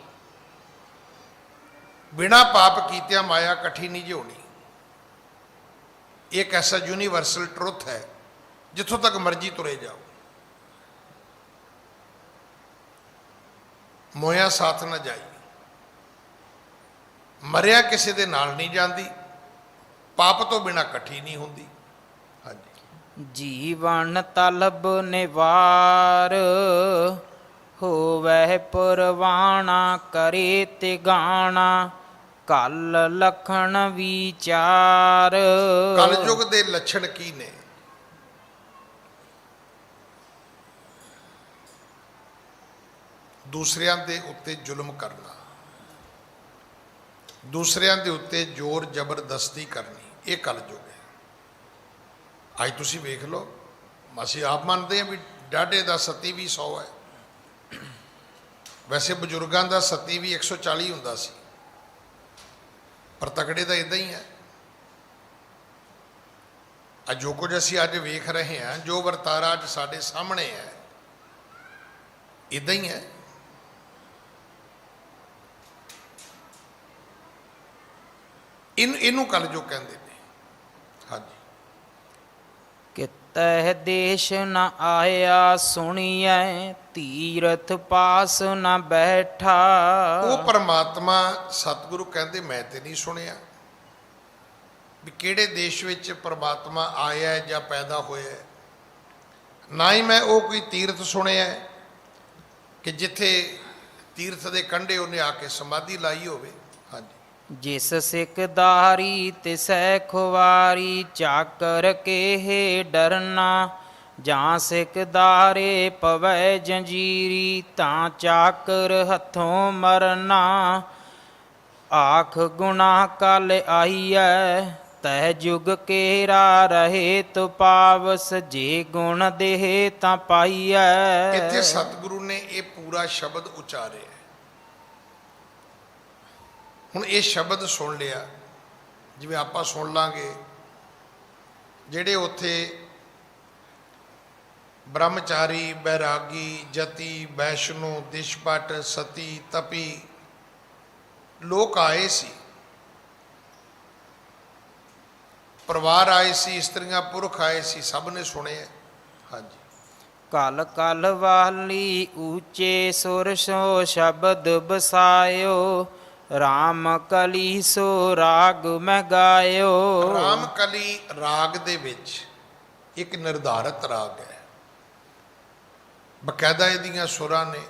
Speaker 2: ਬਿਨਾ ਪਾਪ ਕੀਤਿਆਂ ਮਾਇਆ ਇਕੱਠੀ ਨਹੀਂ ਜਿਉਣੀ। ਇੱਕ ਐਸਾ ਯੂਨੀਵਰਸਲ ਟਰੁੱਥ ਹੈ, ਜਿੱਥੋਂ ਤੱਕ ਮਰਜ਼ੀ ਤੁਰੇ ਜਾਓ, ਮੋਇਆ ਸਾਥ ਨਾ ਜਾਈ। ਮਰਿਆ ਕਿਸੇ ਦੇ ਨਾਲ ਨਹੀਂ ਜਾਂਦੀ, ਪਾਪ ਤੋਂ ਬਿਨਾ ਇਕੱਠੀ ਨਹੀਂ ਹੁੰਦੀ। ਹਾਂਜੀ।
Speaker 1: ਜੀਵਨ ਤਲਬ ਨਿਵਾਰ, ਹੋਵੈ ਪੁਰਵਾਣਾ ਕਰੇ ਤਿਗਾਣਾ, ਕਲ ਲਖਣ ਵਿਚਾਰ।
Speaker 2: ਕਲਯੁਗ ਦੇ ਲੱਛਣ ਕੀ ਨੇ? ਦੂਸਰਿਆਂ ਦੇ ਉੱਤੇ ਜ਼ੁਲਮ ਕਰਨਾ, ਦੂਸਰਿਆਂ ਦੇ ਉੱਤੇ ਜ਼ੋਰ ਜ਼ਬਰਦਸਤੀ ਕਰਨੀ, ਇਹ ਕਲਯੁਗ ਹੈ। ਅੱਜ ਤੁਸੀਂ ਵੇਖ ਲਓ, ਅਸੀਂ ਆਪ ਮੰਨਦੇ ਹਾਂ ਵੀ ਡਾਢੇ ਦਾ ਸਤੀ ਵੀ 100 ਹੈ। ਵੈਸੇ ਬਜ਼ੁਰਗਾਂ ਦਾ ਸਤੀ ਵੀ 140 ਹੁੰਦਾ ਸੀ, ਪਰ ਤਕੜੇ ਤਾਂ ਇਦਾਂ ਹੀ ਹੈ। ਅੱਜ ਜੋ ਕੁਝ ਅਸੀਂ ਅੱਜ ਵੇਖ ਰਹੇ ਹਾਂ, ਜੋ ਵਰਤਾਰਾ ਅੱਜ ਸਾਡੇ ਸਾਹਮਣੇ ਹੈ, ਇਦਾਂ ਹੀ ਹੈ। ਇਹਨੂੰ ਕਲਯੁਗ ਕਹਿੰਦੇ ਨੇ। ਹਾਂਜੀ।
Speaker 1: ਕਿਤਹਿ ਦੇਸ਼ ਨ ਆਇਆ ਸੁਣੀਐ, ਤੀਰਥ ਪਾਸ ਨ ਬੈਠਾ।
Speaker 2: ਉਹ ਪਰਮਾਤਮਾ ਸਤਿਗੁਰੂ ਕਹਿੰਦੇ ਮੈਂ ਤੇ ਨਹੀਂ ਸੁਣਿਆ ਵੀ ਕਿਹੜੇ ਦੇਸ਼ ਵਿੱਚ ਪਰਮਾਤਮਾ ਆਇਆ ਜਾਂ ਪੈਦਾ ਹੋਇਆ, ਨਾ ਹੀ ਮੈਂ ਉਹ ਕੋਈ ਤੀਰਥ ਸੁਣਿਆ ਕਿ ਜਿੱਥੇ ਤੀਰਥ ਦੇ ਕੰਢੇ ਉਹਨੇ ਆ ਕੇ ਸਮਾਧੀ ਲਾਈ ਹੋਵੇ। ਹਾਂਜੀ।
Speaker 1: ਜਿਸ ਸਿਕਦਾਰੀ ਤਿਸੈ ਖੁਵਾਰੀ, ਚਾਕਰ ਕੇਹੇ ਡਰਨਾ, ਜਾਂ ਸਿਕਦਾਰੇ ਪਵੈ ਜੰਜੀਰੀ, ਤਾਂ ਚਾਕਰ ਹੱਥੋਂ ਮਰਨਾ। ਆਖ ਗੁਨਾਹ ਕਲ ਆਈਐ, ਤੈ ਜੁਗ ਕੇਰਾ ਰਹੇ ਤੋ ਪਾਵਸ, ਜੇ ਗੁਣ ਦੇਹ ਤਾਂ ਪਾਈਐ।
Speaker 2: ਇੱਥੇ ਸਤਿਗੁਰੂ ਨੇ ਇਹ ਪੂਰਾ ਸ਼ਬਦ ਉਚਾਰਿਆ। ਹੁਣ ਇਹ ਸ਼ਬਦ ਸੁਣ ਲਿਆ, ਜਿਵੇਂ ਆਪਾਂ ਸੁਣ ਲਾਂਗੇ, ਜਿਹੜੇ ਉੱਥੇ ਬ੍ਰਹਮਚਾਰੀ, ਬੈਰਾਗੀ, ਜਤੀ, ਵੈਸ਼ਨੋ, ਦਿਸ਼ਪਟ, ਸਤੀ, ਤਪੀ ਲੋਕ ਆਏ ਸੀ, ਪਰਿਵਾਰ ਆਏ ਸੀ, ਇਸਤਰੀਆਂ ਪੁਰਖ ਆਏ ਸੀ, ਸਭ ਨੇ ਸੁਣਿਆ। ਹਾਂਜੀ।
Speaker 1: ਕਲ ਕਲ ਵਾਲੀ ਊਚੇ ਸੁਰ ਸੋ ਸ਼ਬਦ ਬਸਾਇਓ, ਰਾਮ ਕਲੀ ਸੋ ਰਾਗ ਮੈਂ ਗਾਇਓ।
Speaker 2: ਰਾਮ ਕਲੀ ਰਾਗ ਦੇ ਵਿੱਚ ਇੱਕ ਨਿਰਧਾਰਤ ਰਾਗ ਹੈ, ਬਕਾਇਦਾ ਇਹਦੀਆਂ ਸੁਰਾਂ ਨੇ,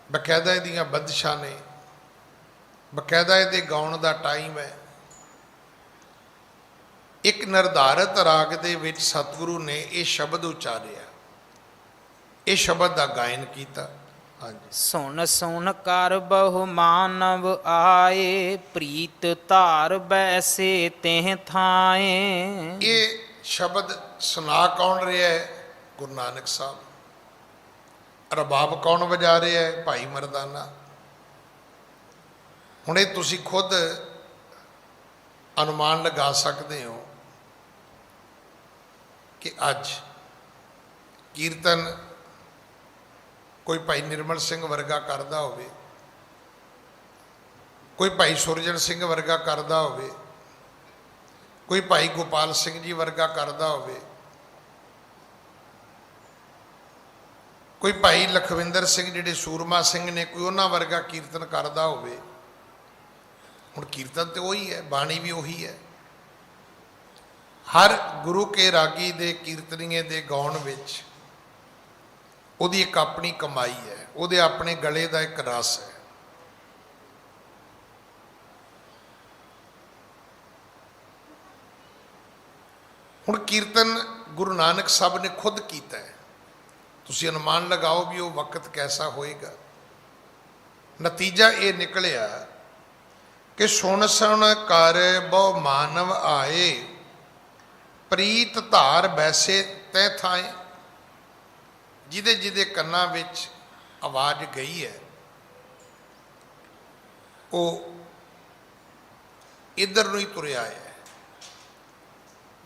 Speaker 2: ਬਕਾਇਦਾ ਇਹਦੀਆਂ ਬੰਦਸ਼ਾਂ ਨੇ, ਬਕਾਇਦਾ ਇਹਦੇ ਗਾਉਣ ਦਾ ਟਾਈਮ ਹੈ। ਇੱਕ ਨਿਰਧਾਰਤ ਰਾਗ ਦੇ ਵਿੱਚ ਸਤਿਗੁਰੂ ਨੇ ਇਹ ਸ਼ਬਦ ਉਚਾਰਿਆ, ਇਹ ਸ਼ਬਦ ਦਾ ਗਾਇਨ ਕੀਤਾ। ਹਾਂਜੀ।
Speaker 1: ਸੁਣ ਸੁਣ ਕਰ ਬਹੁ ਮਾਨਵ ਆਏ, ਪ੍ਰੀਤ ਧਾਰ ਬੈਸੇ ਤਿਹ ਥਾਏ।
Speaker 2: ਇਹ ਸ਼ਬਦ ਸੁਣਾ ਕੌਣ ਰਿਹਾ ਹੈ? ਗੁਰੂ ਨਾਨਕ ਸਾਹਿਬ। ਰਬਾਬ ਕੌਣ ਵਜਾ ਰਿਹਾ ਹੈ? ਭਾਈ ਮਰਦਾਨਾ। ਹੁਣ ਇਹ ਤੁਸੀਂ ਖੁਦ ਅਨੁਮਾਨ ਲਗਾ ਸਕਦੇ ਹੋ ਕਿ ਅੱਜ ਕੀਰਤਨ ਕੋਈ ਭਾਈ ਨਿਰਮਲ ਸਿੰਘ ਵਰਗਾ ਕਰਦਾ ਹੋਵੇ, ਕੋਈ ਭਾਈ ਸੁਰਜਣ ਸਿੰਘ ਵਰਗਾ ਕਰਦਾ ਹੋਵੇ, ਕੋਈ ਭਾਈ ਗੋਪਾਲ ਸਿੰਘ ਜੀ ਵਰਗਾ ਕਰਦਾ ਹੋਵੇ, ਕੋਈ ਭਾਈ ਲਖਵਿੰਦਰ ਸਿੰਘ ਜਿਹੜੇ ਸੂਰਮਾ ਸਿੰਘ ਨੇ, ਕੋਈ ਉਹਨਾਂ ਵਰਗਾ ਕੀਰਤਨ ਕਰਦਾ ਹੋਵੇ। ਹੁਣ ਕੀਰਤਨ ਤੇ ਉਹੀ ਹੈ, ਬਾਣੀ ਵੀ ਉਹੀ ਹੈ। ਹਰ ਗੁਰੂ ਕੇ ਰਾਗੀ ਦੇ ਕੀਰਤਨੀਏ ਦੇ ਗਾਉਣ ਵਿੱਚ ਉਹਦੀ ਇੱਕ ਆਪਣੀ ਕਮਾਈ ਹੈ, ਉਹਦੇ ਆਪਣੇ ਗਲੇ ਦਾ ਇੱਕ ਰਸ ਹੈ। ਹੁਣ ਕੀਰਤਨ ਗੁਰੂ ਨਾਨਕ ਸਾਹਿਬ ਨੇ ਖੁਦ ਕੀਤਾ ਹੈ। ਤੁਸੀਂ ਅਨੁਮਾਨ ਲਗਾਓ ਵੀ ਉਹ ਵਕਤ ਕੈਸਾ ਹੋਏਗਾ। ਨਤੀਜਾ ਇਹ ਨਿਕਲਿਆ ਕਿ ਸੁਣ ਸੁਣ ਕਰ ਬਹੁ ਮਾਨਵ ਆਏ, ਪ੍ਰੀਤ ਧਾਰ ਬੈਸੇ ਤੈ ਥਾਏ। ਜਿਹਦੇ ਜਿਹਦੇ ਕੰਨਾਂ ਵਿੱਚ ਆਵਾਜ਼ ਗਈ ਹੈ ਉਹ ਇੱਧਰ ਨੂੰ ਹੀ ਤੁਰਿਆ ਹੈ।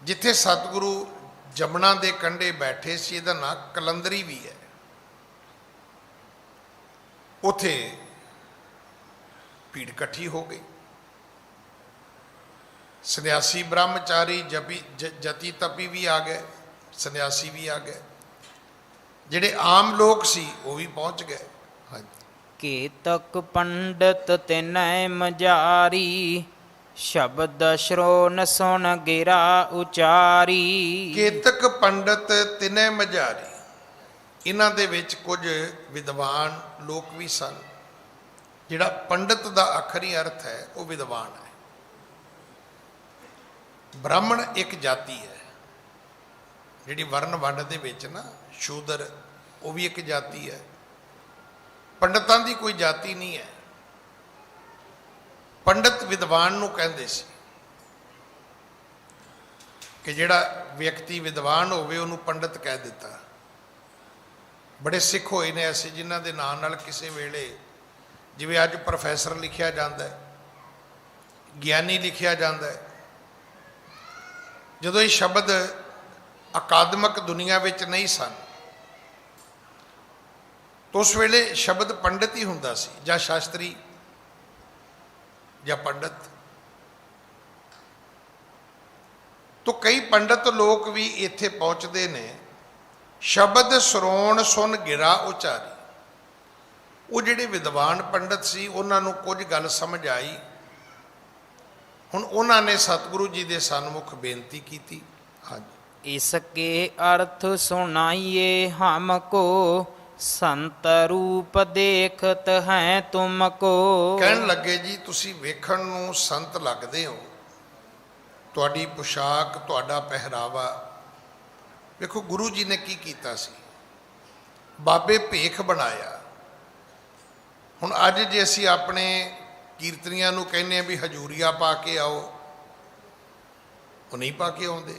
Speaker 2: ਜਿੱਥੇ ਸਤਿਗੁਰੂ ਜਮਨਾ ਦੇ ਕੰਢੇ ਬੈਠੇ ਸੀ, ਇਹਦਾ ਨਾਂ ਕਲੰਦਰੀ ਵੀ ਹੈ, ਉਥੇ ਭੀੜ ਇਕੱਠੀ ਹੋ ਗਈ। ਸੰਨਿਆਸੀ ਬ੍ਰਹਮਚਾਰੀ ਜਤੀ ਤਪੀ ਵੀ ਆ ਗਏ, ਸੰਨਿਆਸੀ ਵੀ ਆ ਗਏ, ਜਿਹੜੇ ਆਮ ਲੋਕ ਸੀ ਉਹ ਵੀ ਪਹੁੰਚ ਗਏ। ਹਾਂਜੀ।
Speaker 1: ਕੇਤਕ ਪੰਡਤ ਤਿਨੈ ਮਜਾਰੀ, ਸ਼ਬਦ ਸ਼੍ਰੋਣ ਸੁਣ ਗਿਰਾ ਉਚਾਰੀ।
Speaker 2: ਕੇਤਕ ਪੰਡਤ ਤਿਨੈ ਮਜਾਰੀ, ਇਹਨਾਂ ਦੇ ਵਿੱਚ ਕੁਝ ਵਿਦਵਾਨ ਲੋਕ ਵੀ ਸਨ। ਜਿਹੜਾ ਪੰਡਤ ਦਾ ਆਖਰੀ ਅਰਥ ਹੈ ਉਹ ਵਿਦਵਾਨ ਹੈ। ਬ੍ਰਾਹਮਣ ਇੱਕ ਜਾਤੀ ਹੈ, ਜਿਹੜੀ ਵਰਨ ਵੰਡ ਦੇ ਵਿੱਚ ਨਾ ਸ਼ੂਦਰ, ਉਹ ਵੀ ਇੱਕ ਜਾਤੀ ਹੈ। ਪੰਡਤਾਂ ਦੀ ਕੋਈ ਜਾਤੀ ਨਹੀਂ ਹੈ। ਪੰਡਤ ਵਿਦਵਾਨ ਨੂੰ ਕਹਿੰਦੇ ਸੀ ਕਿ ਜਿਹੜਾ ਵਿਅਕਤੀ ਵਿਦਵਾਨ ਹੋਵੇ ਉਹਨੂੰ ਪੰਡਤ ਕਹਿ ਦਿੱਤਾ। ਬੜੇ ਸਿੱਖ ਹੋਏ ਨੇ ਐਸੇ ਜਿਨ੍ਹਾਂ ਦੇ ਨਾਂ ਨਾਲ ਕਿਸੇ ਵੇਲੇ, ਜਿਵੇਂ ਅੱਜ ਪ੍ਰੋਫੈਸਰ ਲਿਖਿਆ ਜਾਂਦਾ ਹੈ, ਗਿਆਨੀ ਲਿਖਿਆ ਜਾਂਦਾ ਹੈ। ਜਦੋਂ ਇਹ ਸ਼ਬਦ ਅਕਾਦਮਿਕ ਦੁਨੀਆ ਵਿੱਚ ਨਹੀਂ ਸਨ ਤਾਂ ਉਸ ਵੇਲੇ ਸ਼ਬਦ ਪੰਡਤ ਹੀ ਹੁੰਦਾ ਸੀ, ਜਾਂ ਸ਼ਾਸਤਰੀ ਜਾਂ ਪੰਡਤ। ਤਾਂ ਕਈ ਪੰਡਤ ਲੋਕ ਵੀ ਇੱਥੇ ਪਹੁੰਚਦੇ ਨੇ। ਸ਼ਬਦ ਸਰੋਣ ਸੁਣ ਗਿਰਾ ਉਚਾਰੀ, ਉਹ ਜਿਹੜੇ ਵਿਦਵਾਨ ਪੰਡਤ ਸੀ ਉਹਨਾਂ ਨੂੰ ਕੁਝ ਗੱਲ ਸਮਝ ਆਈ। ਹੁਣ ਉਹਨਾਂ ਨੇ ਸਤਿਗੁਰੂ ਜੀ ਦੇ ਸਨਮੁਖ ਬੇਨਤੀ ਕੀਤੀ। ਹਾਂਜੀ।
Speaker 1: ਇਸਕੇ ਅਰਥ ਸੁਣਾਈਏ ਹਮਕੋ, ਸੰਤ ਰੂਪ ਦੇਖਤ ਹੈ ਤੁਮਕੋ।
Speaker 2: ਕਹਿਣ ਲੱਗੇ ਜੀ ਤੁਸੀਂ ਵੇਖਣ ਨੂੰ ਸੰਤ ਲੱਗਦੇ ਹੋ, ਤੁਹਾਡੀ ਪੁਸ਼ਾਕ, ਤੁਹਾਡਾ ਪਹਿਰਾਵਾ। ਵੇਖੋ ਗੁਰੂ ਜੀ ਨੇ ਕੀ ਕੀਤਾ ਸੀ, ਬਾਬੇ ਭੇਖ ਬਣਾਇਆ। ਹੁਣ ਅੱਜ ਜੇ ਅਸੀਂ ਆਪਣੇ ਕੀਰਤਨੀਆਂ ਨੂੰ ਕਹਿੰਦੇ ਆ ਵੀ ਹਜੂਰੀਆ ਪਾ ਕੇ ਆਓ, ਉਹ ਨਹੀਂ ਪਾ ਕੇ ਆਉਂਦੇ।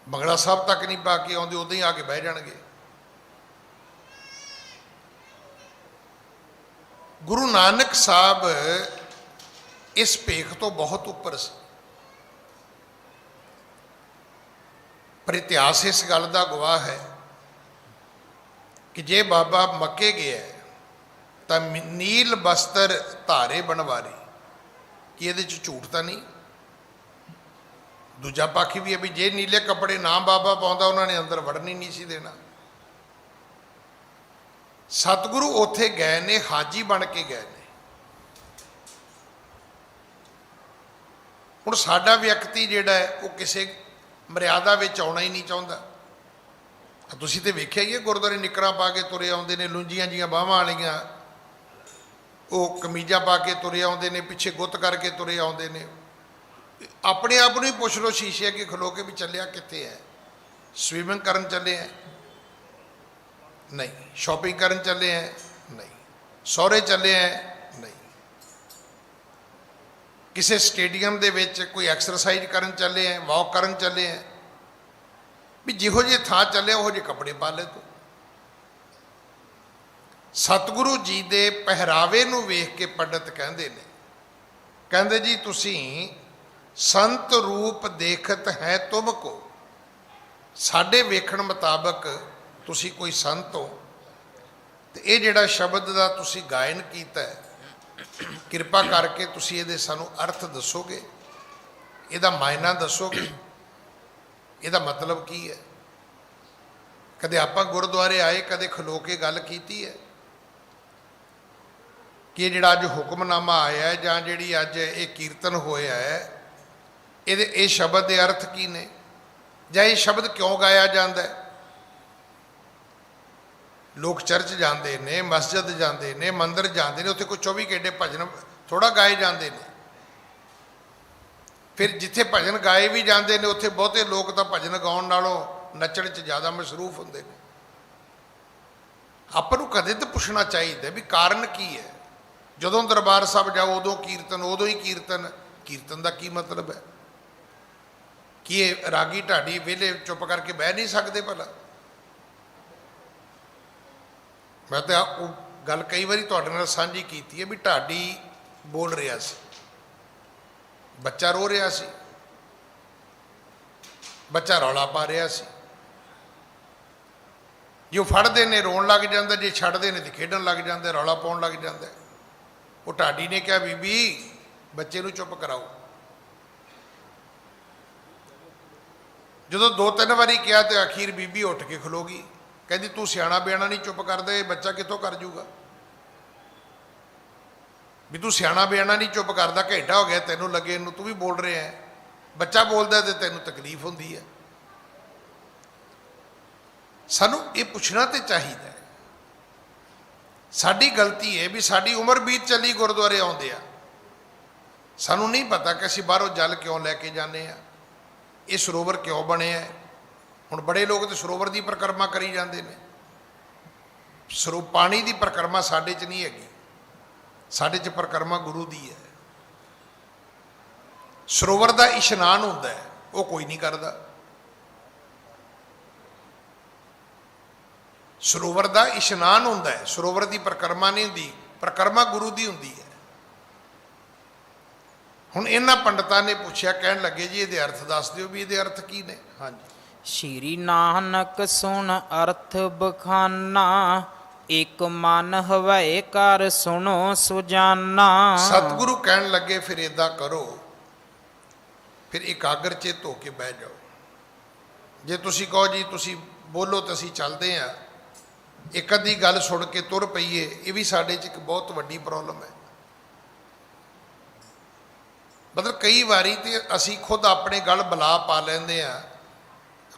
Speaker 2: ਬੰਗਲਾ ਸਾਹਿਬ ਤੱਕ ਨਹੀਂ ਪਾ ਕੇ ਆਉਂਦੇ, ਉਦੋਂ ਹੀ ਆ ਕੇ ਬਹਿ ਜਾਣਗੇ। ਗੁਰੂ ਨਾਨਕ ਸਾਹਿਬ ਇਸ ਭੇਖ ਤੋਂ ਬਹੁਤ ਉੱਪਰ ਸੀ। ਪਰ ਇਤਿਹਾਸ ਇਸ ਗੱਲ ਦਾ ਗਵਾਹ ਹੈ ਕਿ ਜੇ ਬਾਬਾ ਮੱਕੇ ਗਿਆ ਤਾਂ ਨੀਲ ਬਸਤਰ ਧਾਰੇ ਬਣਵਾਰੀ, ਕਿ ਇਹਦੇ 'ਚ ਝੂਠ ਤਾਂ ਨਹੀਂ। ਦੂਜਾ ਪੱਖ ਵੀ ਹੈ ਵੀ ਜੇ ਨੀਲੇ ਕੱਪੜੇ ਨਾ ਬਾਬਾ ਪਾਉਂਦਾ ਉਹਨਾਂ ਨੇ ਅੰਦਰ ਵੜਨ ਹੀ ਨਹੀਂ ਸੀ ਦੇਣਾ। ਸਤਿਗੁਰੂ ਉੱਥੇ ਗਏ ਨੇ, ਹਾਜੀ ਬਣ ਕੇ ਗਏ ਨੇ। ਹੁਣ ਸਾਡਾ ਵਿਅਕਤੀ ਜਿਹੜਾ ਹੈ ਉਹ ਕਿਸੇ ਮਰਿਆਦਾ ਵਿੱਚ ਆਉਣਾ ਹੀ ਨਹੀਂ ਚਾਹੁੰਦਾ। ਤੁਸੀਂ ਤੇ ਵੇਖਿਆ ਹੀ ਹੈ, ਗੁਰਦੁਆਰੇ ਨਿੱਕਰਾਂ ਪਾ ਕੇ ਤੁਰੇ ਆਉਂਦੇ ਨੇ, ਲੁੰਜੀਆਂ ਜੀਆਂ ਬਾਹਾਂ ਵਾਲੀਆਂ, ਉਹ ਕਮੀਜ਼ਾਂ ਪਾ ਕੇ ਤੁਰੇ ਆਉਂਦੇ ਨੇ, ਪਿੱਛੇ ਗੁੱਤ ਕਰਕੇ ਤੁਰੇ ਆਉਂਦੇ ਨੇ। ਆਪਣੇ ਆਪ ਨੂੰ ਹੀ ਪੁੱਛ ਲਓ ਸ਼ੀਸ਼ੇ ਅੱਗੇ ਖਲੋ ਕੇ ਵੀ ਚੱਲਿਆ ਕਿੱਥੇ ਹੈ? ਸਵੀਮਿੰਗ ਕਰਨ ਚੱਲੇ ਹੈ? ਨਹੀਂ। ਸ਼ਾਪਿੰਗ ਕਰਨ ਚੱਲੇ ਹੈ? ਨਹੀਂ। ਸਹੁਰੇ ਚੱਲੇ ਹੈ? ਨਹੀਂ। ਕਿਸੇ ਸਟੇਡੀਅਮ ਦੇ ਵਿੱਚ ਕੋਈ ਐਕਸਰਸਾਈਜ਼ ਕਰਨ ਚੱਲੇ ਹੈ, ਵਾਕ ਕਰਨ ਚੱਲੇ ਹੈ? ਵੀ ਜਿਹੋ ਜਿਹੇ ਥਾਂ ਚੱਲੇ ਉਹੋ ਜਿਹੇ ਕੱਪੜੇ ਪਾ ਲੈ ਤੂੰ। ਸਤਿਗੁਰੂ ਜੀ ਦੇ ਪਹਿਰਾਵੇ ਨੂੰ ਵੇਖ ਕੇ ਪੰਡਤ ਕਹਿੰਦੇ ਨੇ, ਕਹਿੰਦੇ ਜੀ ਤੁਸੀਂ ਸੰਤ ਰੂਪ ਦੇਖਤ ਹੈ ਤੁਮ ਕੋ, ਸਾਡੇ ਵੇਖਣ ਮੁਤਾਬਕ ਤੁਸੀਂ ਕੋਈ ਸੰਤ ਹੋ ਤੇ ਇਹ ਜਿਹੜਾ ਸ਼ਬਦ ਦਾ ਤੁਸੀਂ ਗਾਇਨ ਕੀਤਾ ਹੈ, ਕਿਰਪਾ ਕਰਕੇ ਤੁਸੀਂ ਇਹਦੇ ਸਾਨੂੰ ਅਰਥ ਦੱਸੋਗੇ, ਇਹਦਾ ਮਾਇਨਾ ਦੱਸੋਗੇ, ਇਹਦਾ ਮਤਲਬ ਕੀ ਹੈ? ਕਦੇ ਆਪਾਂ ਗੁਰਦੁਆਰੇ ਆਏ, ਕਦੇ ਖਲੋ ਕੇ ਗੱਲ ਕੀਤੀ ਹੈ ਕਿ ਜਿਹੜਾ ਅੱਜ ਹੁਕਮਨਾਮਾ ਆਇਆ ਹੈ ਜਾਂ ਜਿਹੜੀ ਅੱਜ ਇਹ ਕੀਰਤਨ ਹੋਇਆ ਹੈ, ਇਹਦੇ ਇਹ ਸ਼ਬਦ ਦੇ ਅਰਥ ਕੀ ਨੇ, ਜਾਂ ਇਹ ਸ਼ਬਦ ਕਿਉਂ ਗਾਇਆ ਜਾਂਦਾ ਹੈ? ਲੋਕ ਚਰਚ ਜਾਂਦੇ ਨੇ, ਮਸਜਿਦ ਜਾਂਦੇ ਨੇ, ਮੰਦਿਰ ਜਾਂਦੇ ਨੇ, ਉੱਥੇ ਕੋਈ 24 ਘੰਟੇ ਭਜਨ ਥੋੜਾ ਗਾਏ ਜਾਂਦੇ ਨੇ। ਫਿਰ ਜਿੱਥੇ ਭਜਨ ਗਾਏ ਵੀ ਜਾਂਦੇ ਨੇ, ਉੱਥੇ ਬਹੁਤੇ ਲੋਕ ਤਾਂ ਭਜਨ ਗਾਉਣ ਨਾਲੋਂ ਨੱਚਣ 'ਚ ਜ਼ਿਆਦਾ ਮਸ਼ਰੂਫ ਹੁੰਦੇ ਨੇ। ਆਪਾਂ ਨੂੰ ਕਦੇ ਤਾਂ ਪੁੱਛਣਾ ਚਾਹੀਦਾ ਵੀ ਕਾਰਨ ਕੀ ਹੈ? ਜਦੋਂ ਦਰਬਾਰ ਸਾਹਿਬ ਜਾਓ ਉਦੋਂ ਕੀਰਤਨ, ਉਦੋਂ ਹੀ ਕੀਰਤਨ। ਕੀਰਤਨ ਦਾ ਕੀ ਮਤਲਬ ਹੈ? ਕੀ ਇਹ ਰਾਗੀ ਢਾਡੀ ਵਿਹਲੇ ਚੁੱਪ ਕਰਕੇ ਬਹਿ ਨਹੀਂ ਸਕਦੇ ਭਲਾ? ਮੈਂ ਤਾਂ ਉਹ ਗੱਲ ਕਈ ਵਾਰੀ ਤੁਹਾਡੇ ਨਾਲ ਸਾਂਝੀ ਕੀਤੀ ਹੈ ਵੀ ਢਾਡੀ ਬੋਲ ਰਿਹਾ ਸੀ, ਬੱਚਾ ਰੋ ਰਿਹਾ ਸੀ, ਬੱਚਾ ਰੌਲਾ ਪਾ ਰਿਹਾ ਸੀ। ਜੇ ਉਹ ਫੜਦੇ ਨੇ ਰੋਣ ਲੱਗ ਜਾਂਦਾ, ਜੇ ਛੱਡਦੇ ਨੇ ਤੇ ਖੇਡਣ ਲੱਗ ਜਾਂਦੇ, ਰੌਲਾ ਪਾਉਣ ਲੱਗ ਜਾਂਦਾ। ਉਹ ਢਾਡੀ ਨੇ ਕਿਹਾ ਬੀਬੀ ਬੱਚੇ ਨੂੰ ਚੁੱਪ ਕਰਾਓ। ਜਦੋਂ 2-3 ਵਾਰੀ ਕਿਹਾ ਤੇ ਅਖੀਰ ਬੀਬੀ ਉੱਠ ਕੇ ਖਲੋ ਗਈ, ਕਹਿੰਦੀ ਤੂੰ ਸਿਆਣਾ ਬਿਆਣਾ ਨਹੀਂ ਚੁੱਪ ਕਰਦਾ, ਇਹ ਬੱਚਾ ਕਿੱਥੋਂ ਕਰ ਜੂਗਾ? ਵੀ ਤੂੰ ਸਿਆਣਾ ਬਿਆਣਾ ਨਹੀਂ ਚੁੱਪ ਕਰਦਾ, ਘੰਟਾ ਹੋ ਗਿਆ ਤੈਨੂੰ ਲੱਗੇ ਨੂੰ, ਤੂੰ ਵੀ ਬੋਲ ਰਿਹਾ ਹੈ, ਬੱਚਾ ਬੋਲਦਾ ਤੇ ਤੈਨੂੰ ਤਕਲੀਫ ਹੁੰਦੀ ਹੈ। ਸਾਨੂੰ ਇਹ ਪੁੱਛਣਾ ਤੇ ਚਾਹੀਦਾ ਹੈ। ਸਾਡੀ ਗਲਤੀ ਹੈ ਵੀ ਸਾਡੀ ਉਮਰ ਬੀਤ ਚੱਲੀ, ਗੁਰਦੁਆਰੇ ਆਉਂਦੇ ਆ, ਸਾਨੂੰ ਨਹੀਂ ਪਤਾ ਕਿ ਅਸੀਂ ਬਾਹਰੋਂ ਜਲ ਕਿਉਂ ਲੈ ਕੇ ਜਾਂਦੇ ਆ, ਇਹ ਸਰੋਵਰ ਕਿਉਂ ਬਣਿਆ ਹੈ। ਹੁਣ ਬੜੇ ਲੋਕ ਤੇ ਸਰੋਵਰ ਦੀ ਪਰਿਕਰਮਾ ਕਰੀ ਜਾਂਦੇ ਨੇ। ਪਾਣੀ ਦੀ ਪਰਿਕਰਮਾ ਸਾਡੇ 'ਚ ਨਹੀਂ ਹੈਗੀ, ਸਾਡੇ 'ਚ ਪਰਿਕਰਮਾ ਗੁਰੂ ਦੀ ਹੈ। ਸਰੋਵਰ ਦਾ ਇਸ਼ਨਾਨ ਹੁੰਦਾ ਹੈ, ਉਹ ਕੋਈ ਨਹੀਂ ਕਰਦਾ। ਸਰੋਵਰ ਦਾ ਇਸ਼ਨਾਨ ਹੁੰਦਾ ਹੈ, ਸਰੋਵਰ ਦੀ ਪਰਿਕਰਮਾ ਨਹੀਂ ਹੁੰਦੀ, ਪਰਿਕਰਮਾ ਗੁਰੂ ਦੀ ਹੁੰਦੀ ਹੈ। ਹੁਣ ਇਹਨਾਂ ਪੰਡਤਾਂ ਨੇ ਪੁੱਛਿਆ, ਕਹਿਣ ਲੱਗੇ ਜੀ ਇਹਦੇ ਅਰਥ ਦੱਸ ਦਿਓ ਵੀ ਇਹਦੇ ਅਰਥ ਕੀ ਨੇ। ਹਾਂਜੀ।
Speaker 1: ਸ਼੍ਰੀ ਨਾਨਕ ਸੁਣ ਅਰਥ ਬਖਾਨਾ, ਇਕ ਮਨ ਹਵੈ ਕਰ ਸੁਣੋ ਸੁਜਾਨਾ।
Speaker 2: ਸਤਿਗੁਰੂ ਕਹਿਣ ਲੱਗੇ ਫਿਰ ਏਦਾਂ ਕਰੋ, ਫਿਰ ਇਕਾਗਰ ਚਿੱਤ ਹੋ ਕੇ ਬਹਿ ਜਾਓ। ਜੇ ਤੁਸੀਂ ਕਹੋ ਜੀ ਤੁਸੀਂ ਬੋਲੋ ਤਾਂ ਅਸੀਂ ਚੱਲਦੇ ਹਾਂ, ਇੱਕ ਅੱਧੀ ਗੱਲ ਸੁਣ ਕੇ ਤੁਰ ਪਈਏ, ਇਹ ਵੀ ਸਾਡੇ 'ਚ ਇੱਕ ਬਹੁਤ ਵੱਡੀ ਪ੍ਰੋਬਲਮ ਹੈ। ਮਤਲਬ ਕਈ ਵਾਰੀ ਤੇ ਅਸੀਂ ਖੁਦ ਆਪਣੇ ਗਲ ਬਲਾ ਪਾ ਲੈਂਦੇ ਆ,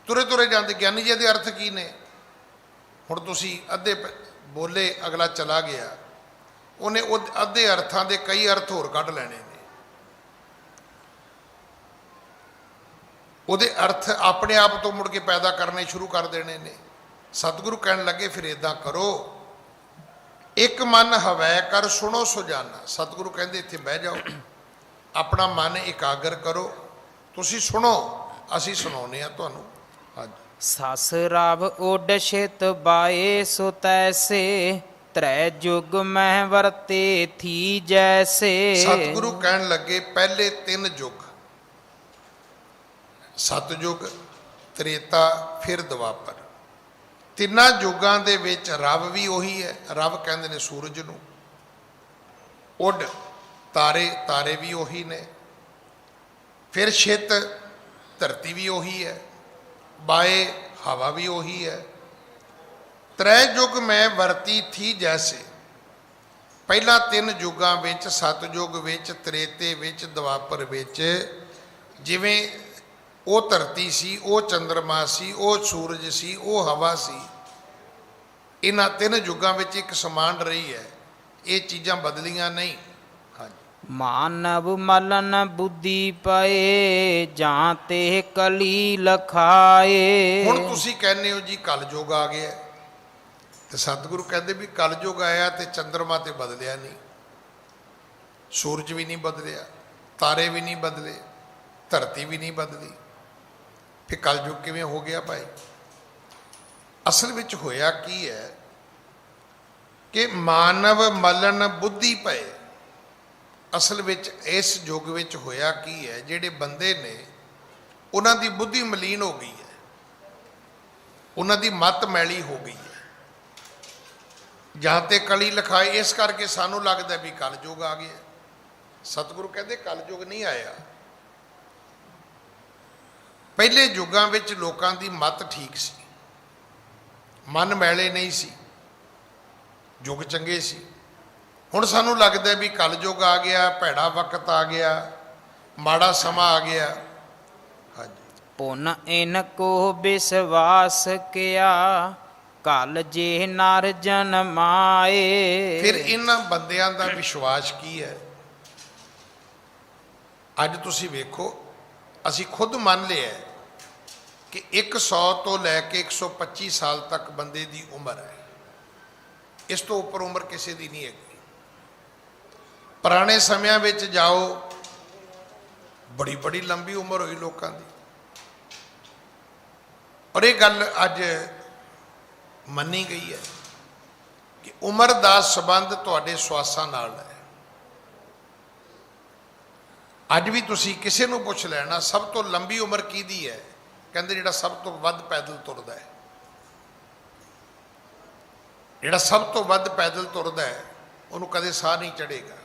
Speaker 2: ਤੁਰੇ ਤੁਰੇ ਜਾਂਦੇ, ਗਿਆਨੀ ਜੀ ਦੇ ਅਰਥ ਕੀ ਨੇ? ਹੁਣ ਤੁਸੀਂ ਅੱਧੇ ਬੋਲੇ, ਅਗਲਾ ਚਲਾ ਗਿਆ, ਉਹਨੇ ਉਹ ਅੱਧੇ ਅਰਥਾਂ ਦੇ ਕਈ ਅਰਥ ਹੋਰ ਕੱਢ ਲੈਣੇ ਨੇ। ਉਹਦੇ ਅਰਥ ਆਪਣੇ ਆਪ ਤੋਂ ਮੁੜ ਕੇ ਪੈਦਾ ਕਰਨੇ ਸ਼ੁਰੂ ਕਰ ਦੇਣੇ ਨੇ। ਸਤਿਗੁਰੂ ਕਹਿਣ ਲੱਗੇ ਫਿਰ ਏਦਾਂ ਕਰੋ, ਇੱਕ ਮਨ ਹਵੈ ਕਰ ਸੁਣੋ ਸੁਜਾਨਾ। ਸਤਿਗੁਰੂ ਕਹਿੰਦੇ ਇੱਥੇ ਬਹਿ ਜਾਓ, ਆਪਣਾ ਮਨ ਇਕਾਗਰ ਕਰੋ, ਤੁਸੀਂ ਸੁਣੋ, ਅਸੀਂ ਸੁਣਾਉਂਦੇ ਹਾਂ ਤੁਹਾਨੂੰ। ਹਾਂਜੀ।
Speaker 1: ਸਸ ਰਾਵ ਉੱਡ ਛਿਤ ਬਾਏ ਸੋ ਤੈਸੇ, ਤ੍ਰੈ ਜੁਗ ਮਹਿ ਵਰਤੇ ਥੀ ਜੈਸੇ।
Speaker 2: ਸਤਿਗੁਰੂ ਕਹਿਣ ਲੱਗੇ ਪਹਿਲੇ 3 ਯੁੱਗ, ਸਤਿਯੁਗ, ਤ੍ਰੇਤਾ, ਫਿਰ ਦੁਆਪਰ, ਤਿੰਨਾਂ ਯੁੱਗਾਂ ਦੇ ਵਿੱਚ ਰਵ ਵੀ ਉਹੀ ਹੈ। ਰਵ ਕਹਿੰਦੇ ਨੇ ਸੂਰਜ ਨੂੰ। ਉੱਡ ਤਾਰੇ, ਤਾਰੇ ਵੀ ਉਹੀ ਨੇ। ਫਿਰ ਛਿਤ ਧਰਤੀ ਵੀ ਉਹੀ ਹੈ। ਬਾਏ ਹਵਾ ਵੀ ਉਹੀ ਹੈ। ਤ੍ਰੈ ਯੁੱਗ ਮੈਂ ਵਰਤੀ ਥੀ ਜੈਸੇ, ਪਹਿਲਾਂ 3 ਯੁੱਗਾਂ ਵਿੱਚ, ਸਤਿਯੁਗ ਵਿੱਚ, ਤ੍ਰੇਤੇ ਵਿੱਚ, ਦੁਆਪਰ ਵਿੱਚ, ਜਿਵੇਂ ਉਹ ਧਰਤੀ ਸੀ, ਉਹ ਚੰਦਰਮਾ ਸੀ, ਉਹ ਸੂਰਜ ਸੀ, ਉਹ ਹਵਾ ਸੀ, ਇਹਨਾਂ 3 ਯੁੱਗਾਂ ਵਿੱਚ ਇੱਕ ਸਮਾਨ ਰਹੀ ਹੈ। ਇਹ ਚੀਜ਼ਾਂ ਬਦਲੀਆਂ ਨਹੀਂ।
Speaker 1: ਮਾਨਵ ਮਲਨ ਬੁੱਧੀ ਪਏ, ਜਾਂ ਤੇ ਕਲੀ ਲਖਾਏ।
Speaker 2: ਹੁਣ ਤੁਸੀਂ ਕਹਿੰਦੇ ਹੋ ਜੀ ਕਲਯੁਗ ਆ ਗਿਆ, ਤੇ ਸਤਿਗੁਰੂ ਕਹਿੰਦੇ ਵੀ ਕਲਯੁਗ ਆਇਆ ਤੇ ਚੰਦਰਮਾ ਤੇ ਬਦਲਿਆ ਨਹੀਂ, ਸੂਰਜ ਵੀ ਨਹੀਂ ਬਦਲਿਆ, ਤਾਰੇ ਵੀ ਨਹੀਂ ਬਦਲੇ, ਧਰਤੀ ਵੀ ਨਹੀਂ ਬਦਲੀ, ਫਿਰ ਕਲਯੁਗ ਕਿਵੇਂ ਹੋ ਗਿਆ ਭਾਈ? ਅਸਲ ਵਿੱਚ ਹੋਇਆ ਕੀ ਹੈ ਕਿ ਮਾਨਵ ਮਲਨ ਬੁੱਧੀ ਪਏ। ਅਸਲ ਵਿੱਚ ਇਸ ਯੁੱਗ ਵਿੱਚ ਹੋਇਆ ਕੀ ਹੈ, ਜਿਹੜੇ ਬੰਦੇ ਨੇ ਉਹਨਾਂ ਦੀ ਬੁੱਧੀ ਮਲੀਨ ਹੋ ਗਈ ਹੈ। ਉਹਨਾਂ ਦੀ ਮੱਤ ਮੈਲੀ ਹੋ ਗਈ ਹੈ। ਜਾਂ ਤੇ ਕਲੀ ਲਿਖਾਏ, ਇਸ ਕਰਕੇ ਸਾਨੂੰ ਲੱਗਦਾ ਵੀ ਕਲਯੁਗ ਆ ਗਿਆ। ਸਤਿਗੁਰੂ ਕਹਿੰਦੇ ਕਲਯੁਗ ਨਹੀਂ ਆਇਆ। ਪਹਿਲੇ ਯੁੱਗਾਂ ਵਿੱਚ ਲੋਕਾਂ ਦੀ ਮੱਤ ਠੀਕ ਸੀ, ਮਨ ਮੈਲੇ ਨਹੀਂ ਸੀ, ਯੁੱਗ ਚੰਗੇ ਸੀ। ਹੁਣ ਸਾਨੂੰ ਲੱਗਦਾ ਵੀ ਕਲਯੁਗ ਆ ਗਿਆ, ਭੈੜਾ ਵਕਤ ਆ ਗਿਆ, ਮਾੜਾ ਸਮਾਂ ਆ ਗਿਆ। ਹਾਂਜੀ,
Speaker 1: ਪੁਨ ਇਨ ਕੋ ਵਿਸ਼ਵਾਸ ਕਿਆ, ਕਲ ਜੇ ਨਰ ਜਨਮਾਏ।
Speaker 2: ਫਿਰ ਇਹਨਾਂ ਬੰਦਿਆਂ ਦਾ ਵਿਸ਼ਵਾਸ ਕੀ ਹੈ? ਅੱਜ ਤੁਸੀਂ ਵੇਖੋ, ਅਸੀਂ ਖੁਦ ਮੰਨ ਲਿਆ ਕਿ 100 ਤੋਂ ਲੈ ਕੇ 125 ਸਾਲ ਤੱਕ ਬੰਦੇ ਦੀ ਉਮਰ ਹੈ। ਇਸ ਤੋਂ ਉੱਪਰ ਉਮਰ ਕਿਸੇ ਦੀ ਨਹੀਂ ਹੈਗੀ। ਪੁਰਾਣੇ ਸਮਿਆਂ ਵਿੱਚ ਜਾਓ, ਬੜੀ ਬੜੀ ਲੰਬੀ ਉਮਰ ਹੋਈ ਲੋਕਾਂ ਦੀ। ਔਰ ਇਹ ਗੱਲ ਅੱਜ ਮੰਨੀ ਗਈ ਹੈ ਕਿ ਉਮਰ ਦਾ ਸੰਬੰਧ ਤੁਹਾਡੇ ਸਵਾਸਾਂ ਨਾਲ ਹੈ। ਅੱਜ ਵੀ ਤੁਸੀਂ ਕਿਸੇ ਨੂੰ ਪੁੱਛ ਲੈਣਾ ਸਭ ਤੋਂ ਲੰਬੀ ਉਮਰ ਕਿਹਦੀ ਹੈ, ਕਹਿੰਦੇ ਜਿਹੜਾ ਸਭ ਤੋਂ ਵੱਧ ਪੈਦਲ ਤੁਰਦਾ ਹੈ। ਜਿਹੜਾ ਸਭ ਤੋਂ ਵੱਧ ਪੈਦਲ ਤੁਰਦਾ ਹੈ ਉਹਨੂੰ ਕਦੇ ਸਾਹ ਨਹੀਂ ਚੜ੍ਹੇਗਾ।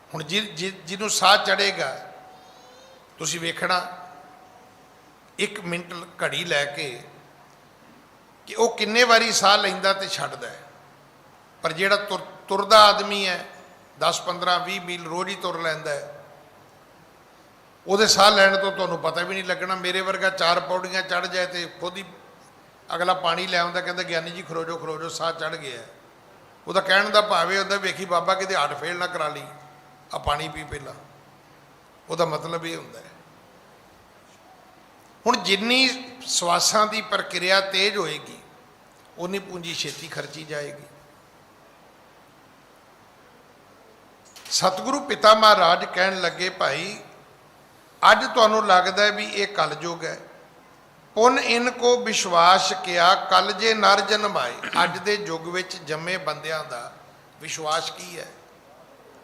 Speaker 2: ਹੁਣ ਜਿਹਨੂੰ ਸਾਹ ਚੜ੍ਹੇਗਾ, ਤੁਸੀਂ ਵੇਖਣਾ 1 ਮਿੰਟ ਘੜੀ ਲੈ ਕੇ ਕਿ ਉਹ ਕਿੰਨੇ ਵਾਰੀ ਸਾਹ ਲੈਂਦਾ ਤੇ ਛੱਡਦਾ ਹੈ। ਪਰ ਜਿਹੜਾ ਤੁਰਦਾ ਆਦਮੀ ਹੈ, 10 15 20 ਮੀਲ ਰੋਜ਼ ਹੀ ਤੁਰ ਲੈਂਦਾ ਹੈ, ਉਹਦੇ ਸਾਹ ਲੈਣ ਤੋਂ ਤੁਹਾਨੂੰ ਪਤਾ ਵੀ ਨਹੀਂ ਲੱਗਣਾ। ਮੇਰੇ ਵਰਗਾ 4 ਪੌੜੀਆਂ ਚੜ੍ਹ ਜਾਏ ਤੇ ਖੁਦ ਹੀ ਅਗਲਾ ਪਾਣੀ ਲੈ ਆਉਂਦਾ, ਕਹਿੰਦਾ ਗਿਆਨੀ ਜੀ ਖਰੋਜੋ ਖਰੋਜੋ, ਸਾਹ ਚੜ੍ਹ ਗਿਆ। ਉਹਦਾ ਕਹਿਣ ਦਾ ਭਾਵ ਇਹ ਹੁੰਦਾ, ਵੇਖੀ ਬਾਬਾ ਕਿਤੇ ਹਾਰਟ ਫੇਲ ਨਾ ਕਰਾ ਲਈ, ਆ ਪਾਣੀ ਪੀ ਪਹਿਲਾਂ। ਉਹਦਾ ਮਤਲਬ ਇਹ ਹੁੰਦਾ ਹੈ। ਹੁਣ ਜਿੰਨੀ ਸਵਾਸਾਂ ਦੀ ਪ੍ਰਕਿਰਿਆ ਤੇਜ਼ ਹੋਏਗੀ, ਉਨੀ ਪੂੰਜੀ ਛੇਤੀ ਖਰਚੀ ਜਾਏਗੀ। ਸਤਿਗੁਰੂ ਪਿਤਾ ਮਹਾਰਾਜ ਕਹਿਣ ਲੱਗੇ, ਭਾਈ ਅੱਜ ਤੁਹਾਨੂੰ ਲੱਗਦਾ ਹੈ ਵੀ ਇਹ ਕਲਯੁਗ ਹੈ। ਪੁਨ ਇਨ ਕੋ ਵਿਸ਼ਵਾਸ ਕਿਆ, ਕਲ ਜੇ ਨਰ ਜਨਮਾਏ। ਅੱਜ ਦੇ ਯੁੱਗ ਵਿੱਚ ਜੰਮੇ ਬੰਦਿਆਂ ਦਾ ਵਿਸ਼ਵਾਸ ਕੀ ਹੈ?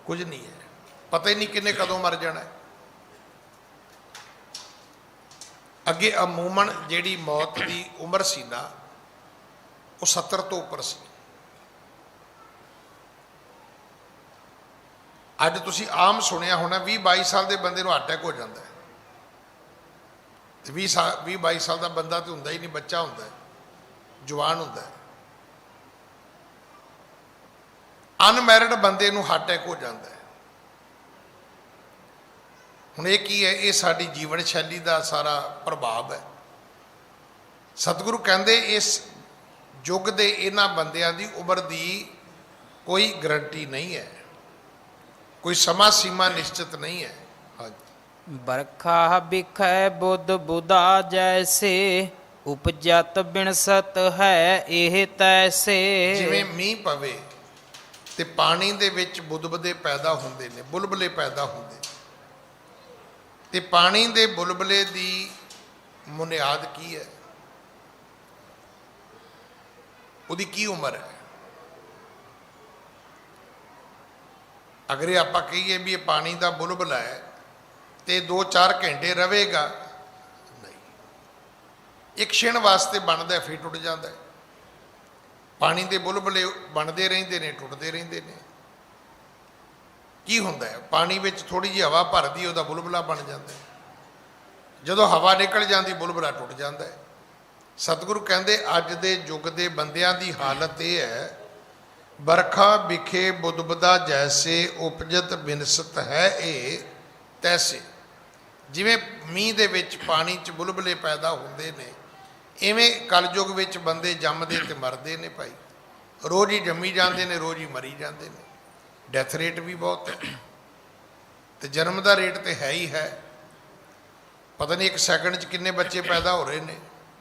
Speaker 2: ਕੁਝ ਨਹੀਂ ਹੈ। ਪਤਾ ਹੀ ਨਹੀਂ ਕਿੰਨੇ ਕਦੋਂ ਮਰ ਜਾਣਾ। ਅੱਗੇ ਅਮੂਮਨ ਜਿਹੜੀ ਮੌਤ ਦੀ ਉਮਰ ਸੀ ਨਾ, ਉਹ 70 ਤੋਂ ਉੱਪਰ ਸੀ। ਅੱਜ ਤੁਸੀਂ ਆਮ ਸੁਣਿਆ ਹੋਣਾ 20-22 ਸਾਲ ਦੇ ਬੰਦੇ ਨੂੰ ਹਾਰਟ ਅਟੈਕ ਹੋ ਜਾਂਦਾ ਹੈ। 20-22 ਸਾਲ ਦਾ ਬੰਦਾ ਤੇ ਹੁੰਦਾ ਹੀ ਨਹੀਂ, ਬੱਚਾ ਹੁੰਦਾ ਹੈ, ਜਵਾਨ ਹੁੰਦਾ ਹੈ। ਅਨਮੈਰਿਡ ਬੰਦੇ ਨੂੰ ਹਾਰਟ ਅਟੈਕ ਹੋ ਜਾਂਦਾ ਹੈ। ਹੁਣ ਇਹ ਕੀ ਹੈ? ਇਹ ਸਾਡੀ ਜੀਵਨ ਸ਼ੈਲੀ ਦਾ ਸਾਰਾ ਪ੍ਰਭਾਵ ਹੈ। ਸਤਿਗੁਰੂ ਕਹਿੰਦੇ ਇਸ ਯੁੱਗ ਦੇ ਇਹਨਾਂ ਬੰਦਿਆਂ ਦੀ ਉਮਰ ਦੀ ਕੋਈ ਗਰੰਟੀ ਨਹੀਂ ਹੈ, ਕੋਈ ਸਮਾਂ ਸੀਮਾ ਨਿਸ਼ਚਿਤ ਨਹੀਂ ਹੈ। ਹਾਂਜੀ,
Speaker 1: ਬਰਖਾ ਬਿਖੈ ਬੁੱਧ ਬੁਧਾ ਜੈਸੇ, ਉਪਜਤ ਬਿਨਸਤ ਹੈ ਇਹ ਤੈਸੇ।
Speaker 2: ਜਿਵੇਂ ਮੀਂਹ ਪਵੇ ਤੇ ਪਾਣੀ ਦੇ ਵਿੱਚ ਬੁਦਬੁਦੇ ਪੈਦਾ ਹੁੰਦੇ ਨੇ, ਬੁਲਬੁਲੇ ਪੈਦਾ ਹੁੰਦੇ, ਤੇ ਪਾਣੀ ਦੇ ਬੁਲਬੁਲੇ ਦੀ ਮੁਨਿਆਦ ਕੀ ਹੈ? ਉਹਦੀ ਕੀ ਉਮਰ ਹੈ? ਅਗਰ ਇਹ ਆਪਾਂ ਕਹੀਏ ਵੀ ਇਹ ਪਾਣੀ ਦਾ ਬੁਲਬੁਲਾ ਹੈ ਤੇ 2-4 ਘੰਟੇ ਰਹੇਗਾ, ਨਹੀਂ, ਇੱਕ ਛਿਣ ਵਾਸਤੇ ਬਣਦਾ ਫਿਰ ਟੁੱਟ ਜਾਂਦਾ ਹੈ। ਪਾਣੀ ਦੇ ਬੁਲਬੁਲੇ ਬਣਦੇ ਰਹਿੰਦੇ ਨੇ, ਟੁੱਟਦੇ ਰਹਿੰਦੇ ਨੇ। ਕੀ ਹੁੰਦਾ ਹੈ? ਪਾਣੀ ਵਿੱਚ ਥੋੜੀ ਜਿਹੀ ਹਵਾ ਭਰਦੀ, ਉਹਦਾ ਬੁਲਬੁਲਾ ਬਣ ਜਾਂਦਾ ਹੈ। ਜਦੋਂ ਹਵਾ ਨਿਕਲ ਜਾਂਦੀ, ਬੁਲਬੁਲਾ ਟੁੱਟ ਜਾਂਦਾ ਹੈ। ਸਤਿਗੁਰੂ ਕਹਿੰਦੇ ਅੱਜ ਦੇ ਯੁੱਗ ਦੇ ਬੰਦਿਆਂ ਦੀ ਹਾਲਤ ਇਹ ਹੈ, ਬਰਖਾ ਵਿਖੇ ਬੁਦਬੁਦਾ ਜੈਸੇ, ਉਪਜਤ ਬਿਨਸਤ ਹੈ ਇਹ ਤੈਸੇ। ਜਿਵੇਂ ਮੀਂਹ ਦੇ ਵਿੱਚ ਪਾਣੀ 'ਚ ਬੁਲਬੁਲੇ ਪੈਦਾ ਹੁੰਦੇ ਨੇ, ਇਵੇਂ ਕਲਯੁੱਗ ਵਿੱਚ ਬੰਦੇ ਜੰਮਦੇ ਤੇ ਮਰਦੇ ਨੇ। ਭਾਈ ਰੋਜ਼ ਹੀ ਜੰਮੀ ਜਾਂਦੇ ਨੇ, ਰੋਜ਼ ਹੀ ਮਰੀ ਜਾਂਦੇ ਨੇ। ਡੈਥ ਰੇਟ ਵੀ ਬਹੁਤ ਹੈ ਤੇ ਜਨਮ ਦਾ ਰੇਟ ਤੇ ਹੈ ਹੀ ਹੈ। ਪਤਾ ਨਹੀਂ 1 ਸੈਕਿੰਡ 'ਚ ਕਿੰਨੇ ਬੱਚੇ ਪੈਦਾ ਹੋ ਰਹੇ ਨੇ।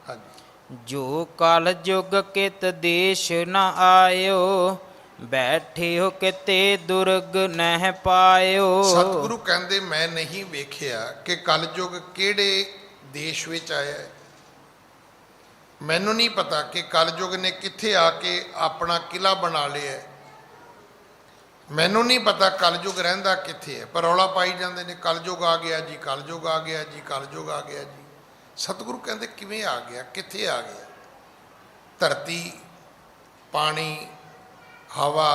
Speaker 2: ਹਾਂਜੀ,
Speaker 1: ਜੋ ਕਲ ਜੁਗ ਕਿਤ ਦੇਸ਼ ਨ ਆਇਓ, ਬੈਠੇ ਹੋ ਕਿਤੇ ਦੁਰਗ ਨਹਿ ਪਾਇਓ।
Speaker 2: ਸਤਿਗੁਰੂ ਕਹਿੰਦੇ ਮੈਂ ਨਹੀਂ ਵੇਖਿਆ ਕਿ ਕਲਯੁਗ ਕਿਹੜੇ ਦੇਸ਼ ਵਿੱਚ ਆਇਆ ਹੈ। ਮੈਨੂੰ ਨਹੀਂ ਪਤਾ ਕਿ ਕਲਯੁਗ ਨੇ ਕਿੱਥੇ ਆ ਕੇ ਆਪਣਾ ਕਿਲਾ ਬਣਾ ਲਿਆ ਹੈ। ਮੈਨੂੰ ਨਹੀਂ ਪਤਾ ਕਲਯੁਗ ਰਹਿੰਦਾ ਕਿੱਥੇ ਹੈ, ਪਰ ਰੌਲਾ ਪਾਈ ਜਾਂਦੇ ਨੇ ਕਲਯੁਗ ਆ ਗਿਆ ਜੀ, ਕਲਯੁਗ ਆ ਗਿਆ ਜੀ, ਕਲਯੁਗ ਆ ਗਿਆ ਜੀ। ਸਤਿਗੁਰੂ ਕਹਿੰਦੇ ਕਿਵੇਂ ਆ ਗਿਆ, ਕਿੱਥੇ ਆ ਗਿਆ? ਧਰਤੀ, ਪਾਣੀ, ਹਵਾ,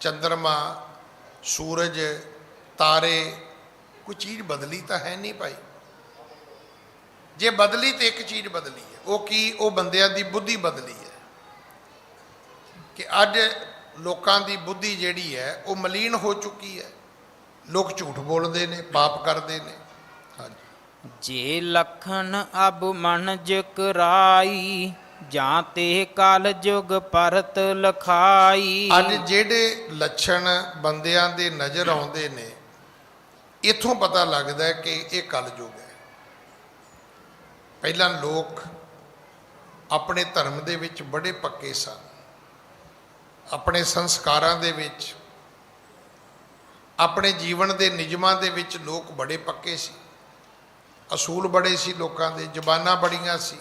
Speaker 2: ਚੰਦਰਮਾ, ਸੂਰਜ, ਤਾਰੇ, ਕੋਈ ਚੀਜ਼ ਬਦਲੀ ਤਾਂ ਹੈ ਨਹੀਂ ਭਾਈ। ਜੇ ਬਦਲੀ ਤੇ ਇੱਕ ਚੀਜ਼ ਬਦਲੀ ਹੈ, ਉਹ ਕੀ? ਉਹ ਬੰਦਿਆਂ ਦੀ ਬੁੱਧੀ ਬਦਲੀ ਹੈ ਕਿ ਅੱਜ ਲੋਕਾਂ ਦੀ ਬੁੱਧੀ ਜਿਹੜੀ ਹੈ ਉਹ ਮਲੀਨ ਹੋ ਚੁੱਕੀ ਹੈ। ਲੋਕ ਝੂਠ ਬੋਲਦੇ ਨੇ, ਪਾਪ ਕਰਦੇ ਨੇ। ਹਾਂਜੀ।
Speaker 1: ਜੇ ਲਖਨ ਅਬ ਮਨ ਜਕਰਾਈ, ਜਾਂ ਤੇ ਕਲ ਜੁਗ ਪਰਤ ਲਖਾਈ।
Speaker 2: ਅੱਜ ਜਿਹੜੇ ਲੱਛਣ ਬੰਦਿਆਂ ਦੇ ਨਜ਼ਰ ਆਉਂਦੇ ਨੇ, ਇੱਥੋਂ ਪਤਾ ਲੱਗਦਾ ਹੈ ਕਿ ਇਹ ਕਲਯੁਗ ਹੈ। ਪਹਿਲਾਂ ਲੋਕ ਆਪਣੇ ਧਰਮ ਦੇ ਵਿੱਚ ਬੜੇ ਪੱਕੇ ਸਨ, ਆਪਣੇ ਸੰਸਕਾਰਾਂ ਦੇ ਵਿੱਚ, ਆਪਣੇ ਜੀਵਨ ਦੇ ਨਿਯਮਾਂ ਦੇ ਵਿੱਚ ਲੋਕ ਬੜੇ ਪੱਕੇ ਸੀ, ਅਸੂਲ ਬੜੇ ਸੀ ਲੋਕਾਂ ਦੇ, ਜ਼ਬਾਨਾਂ ਬੜੀਆਂ ਸੀ।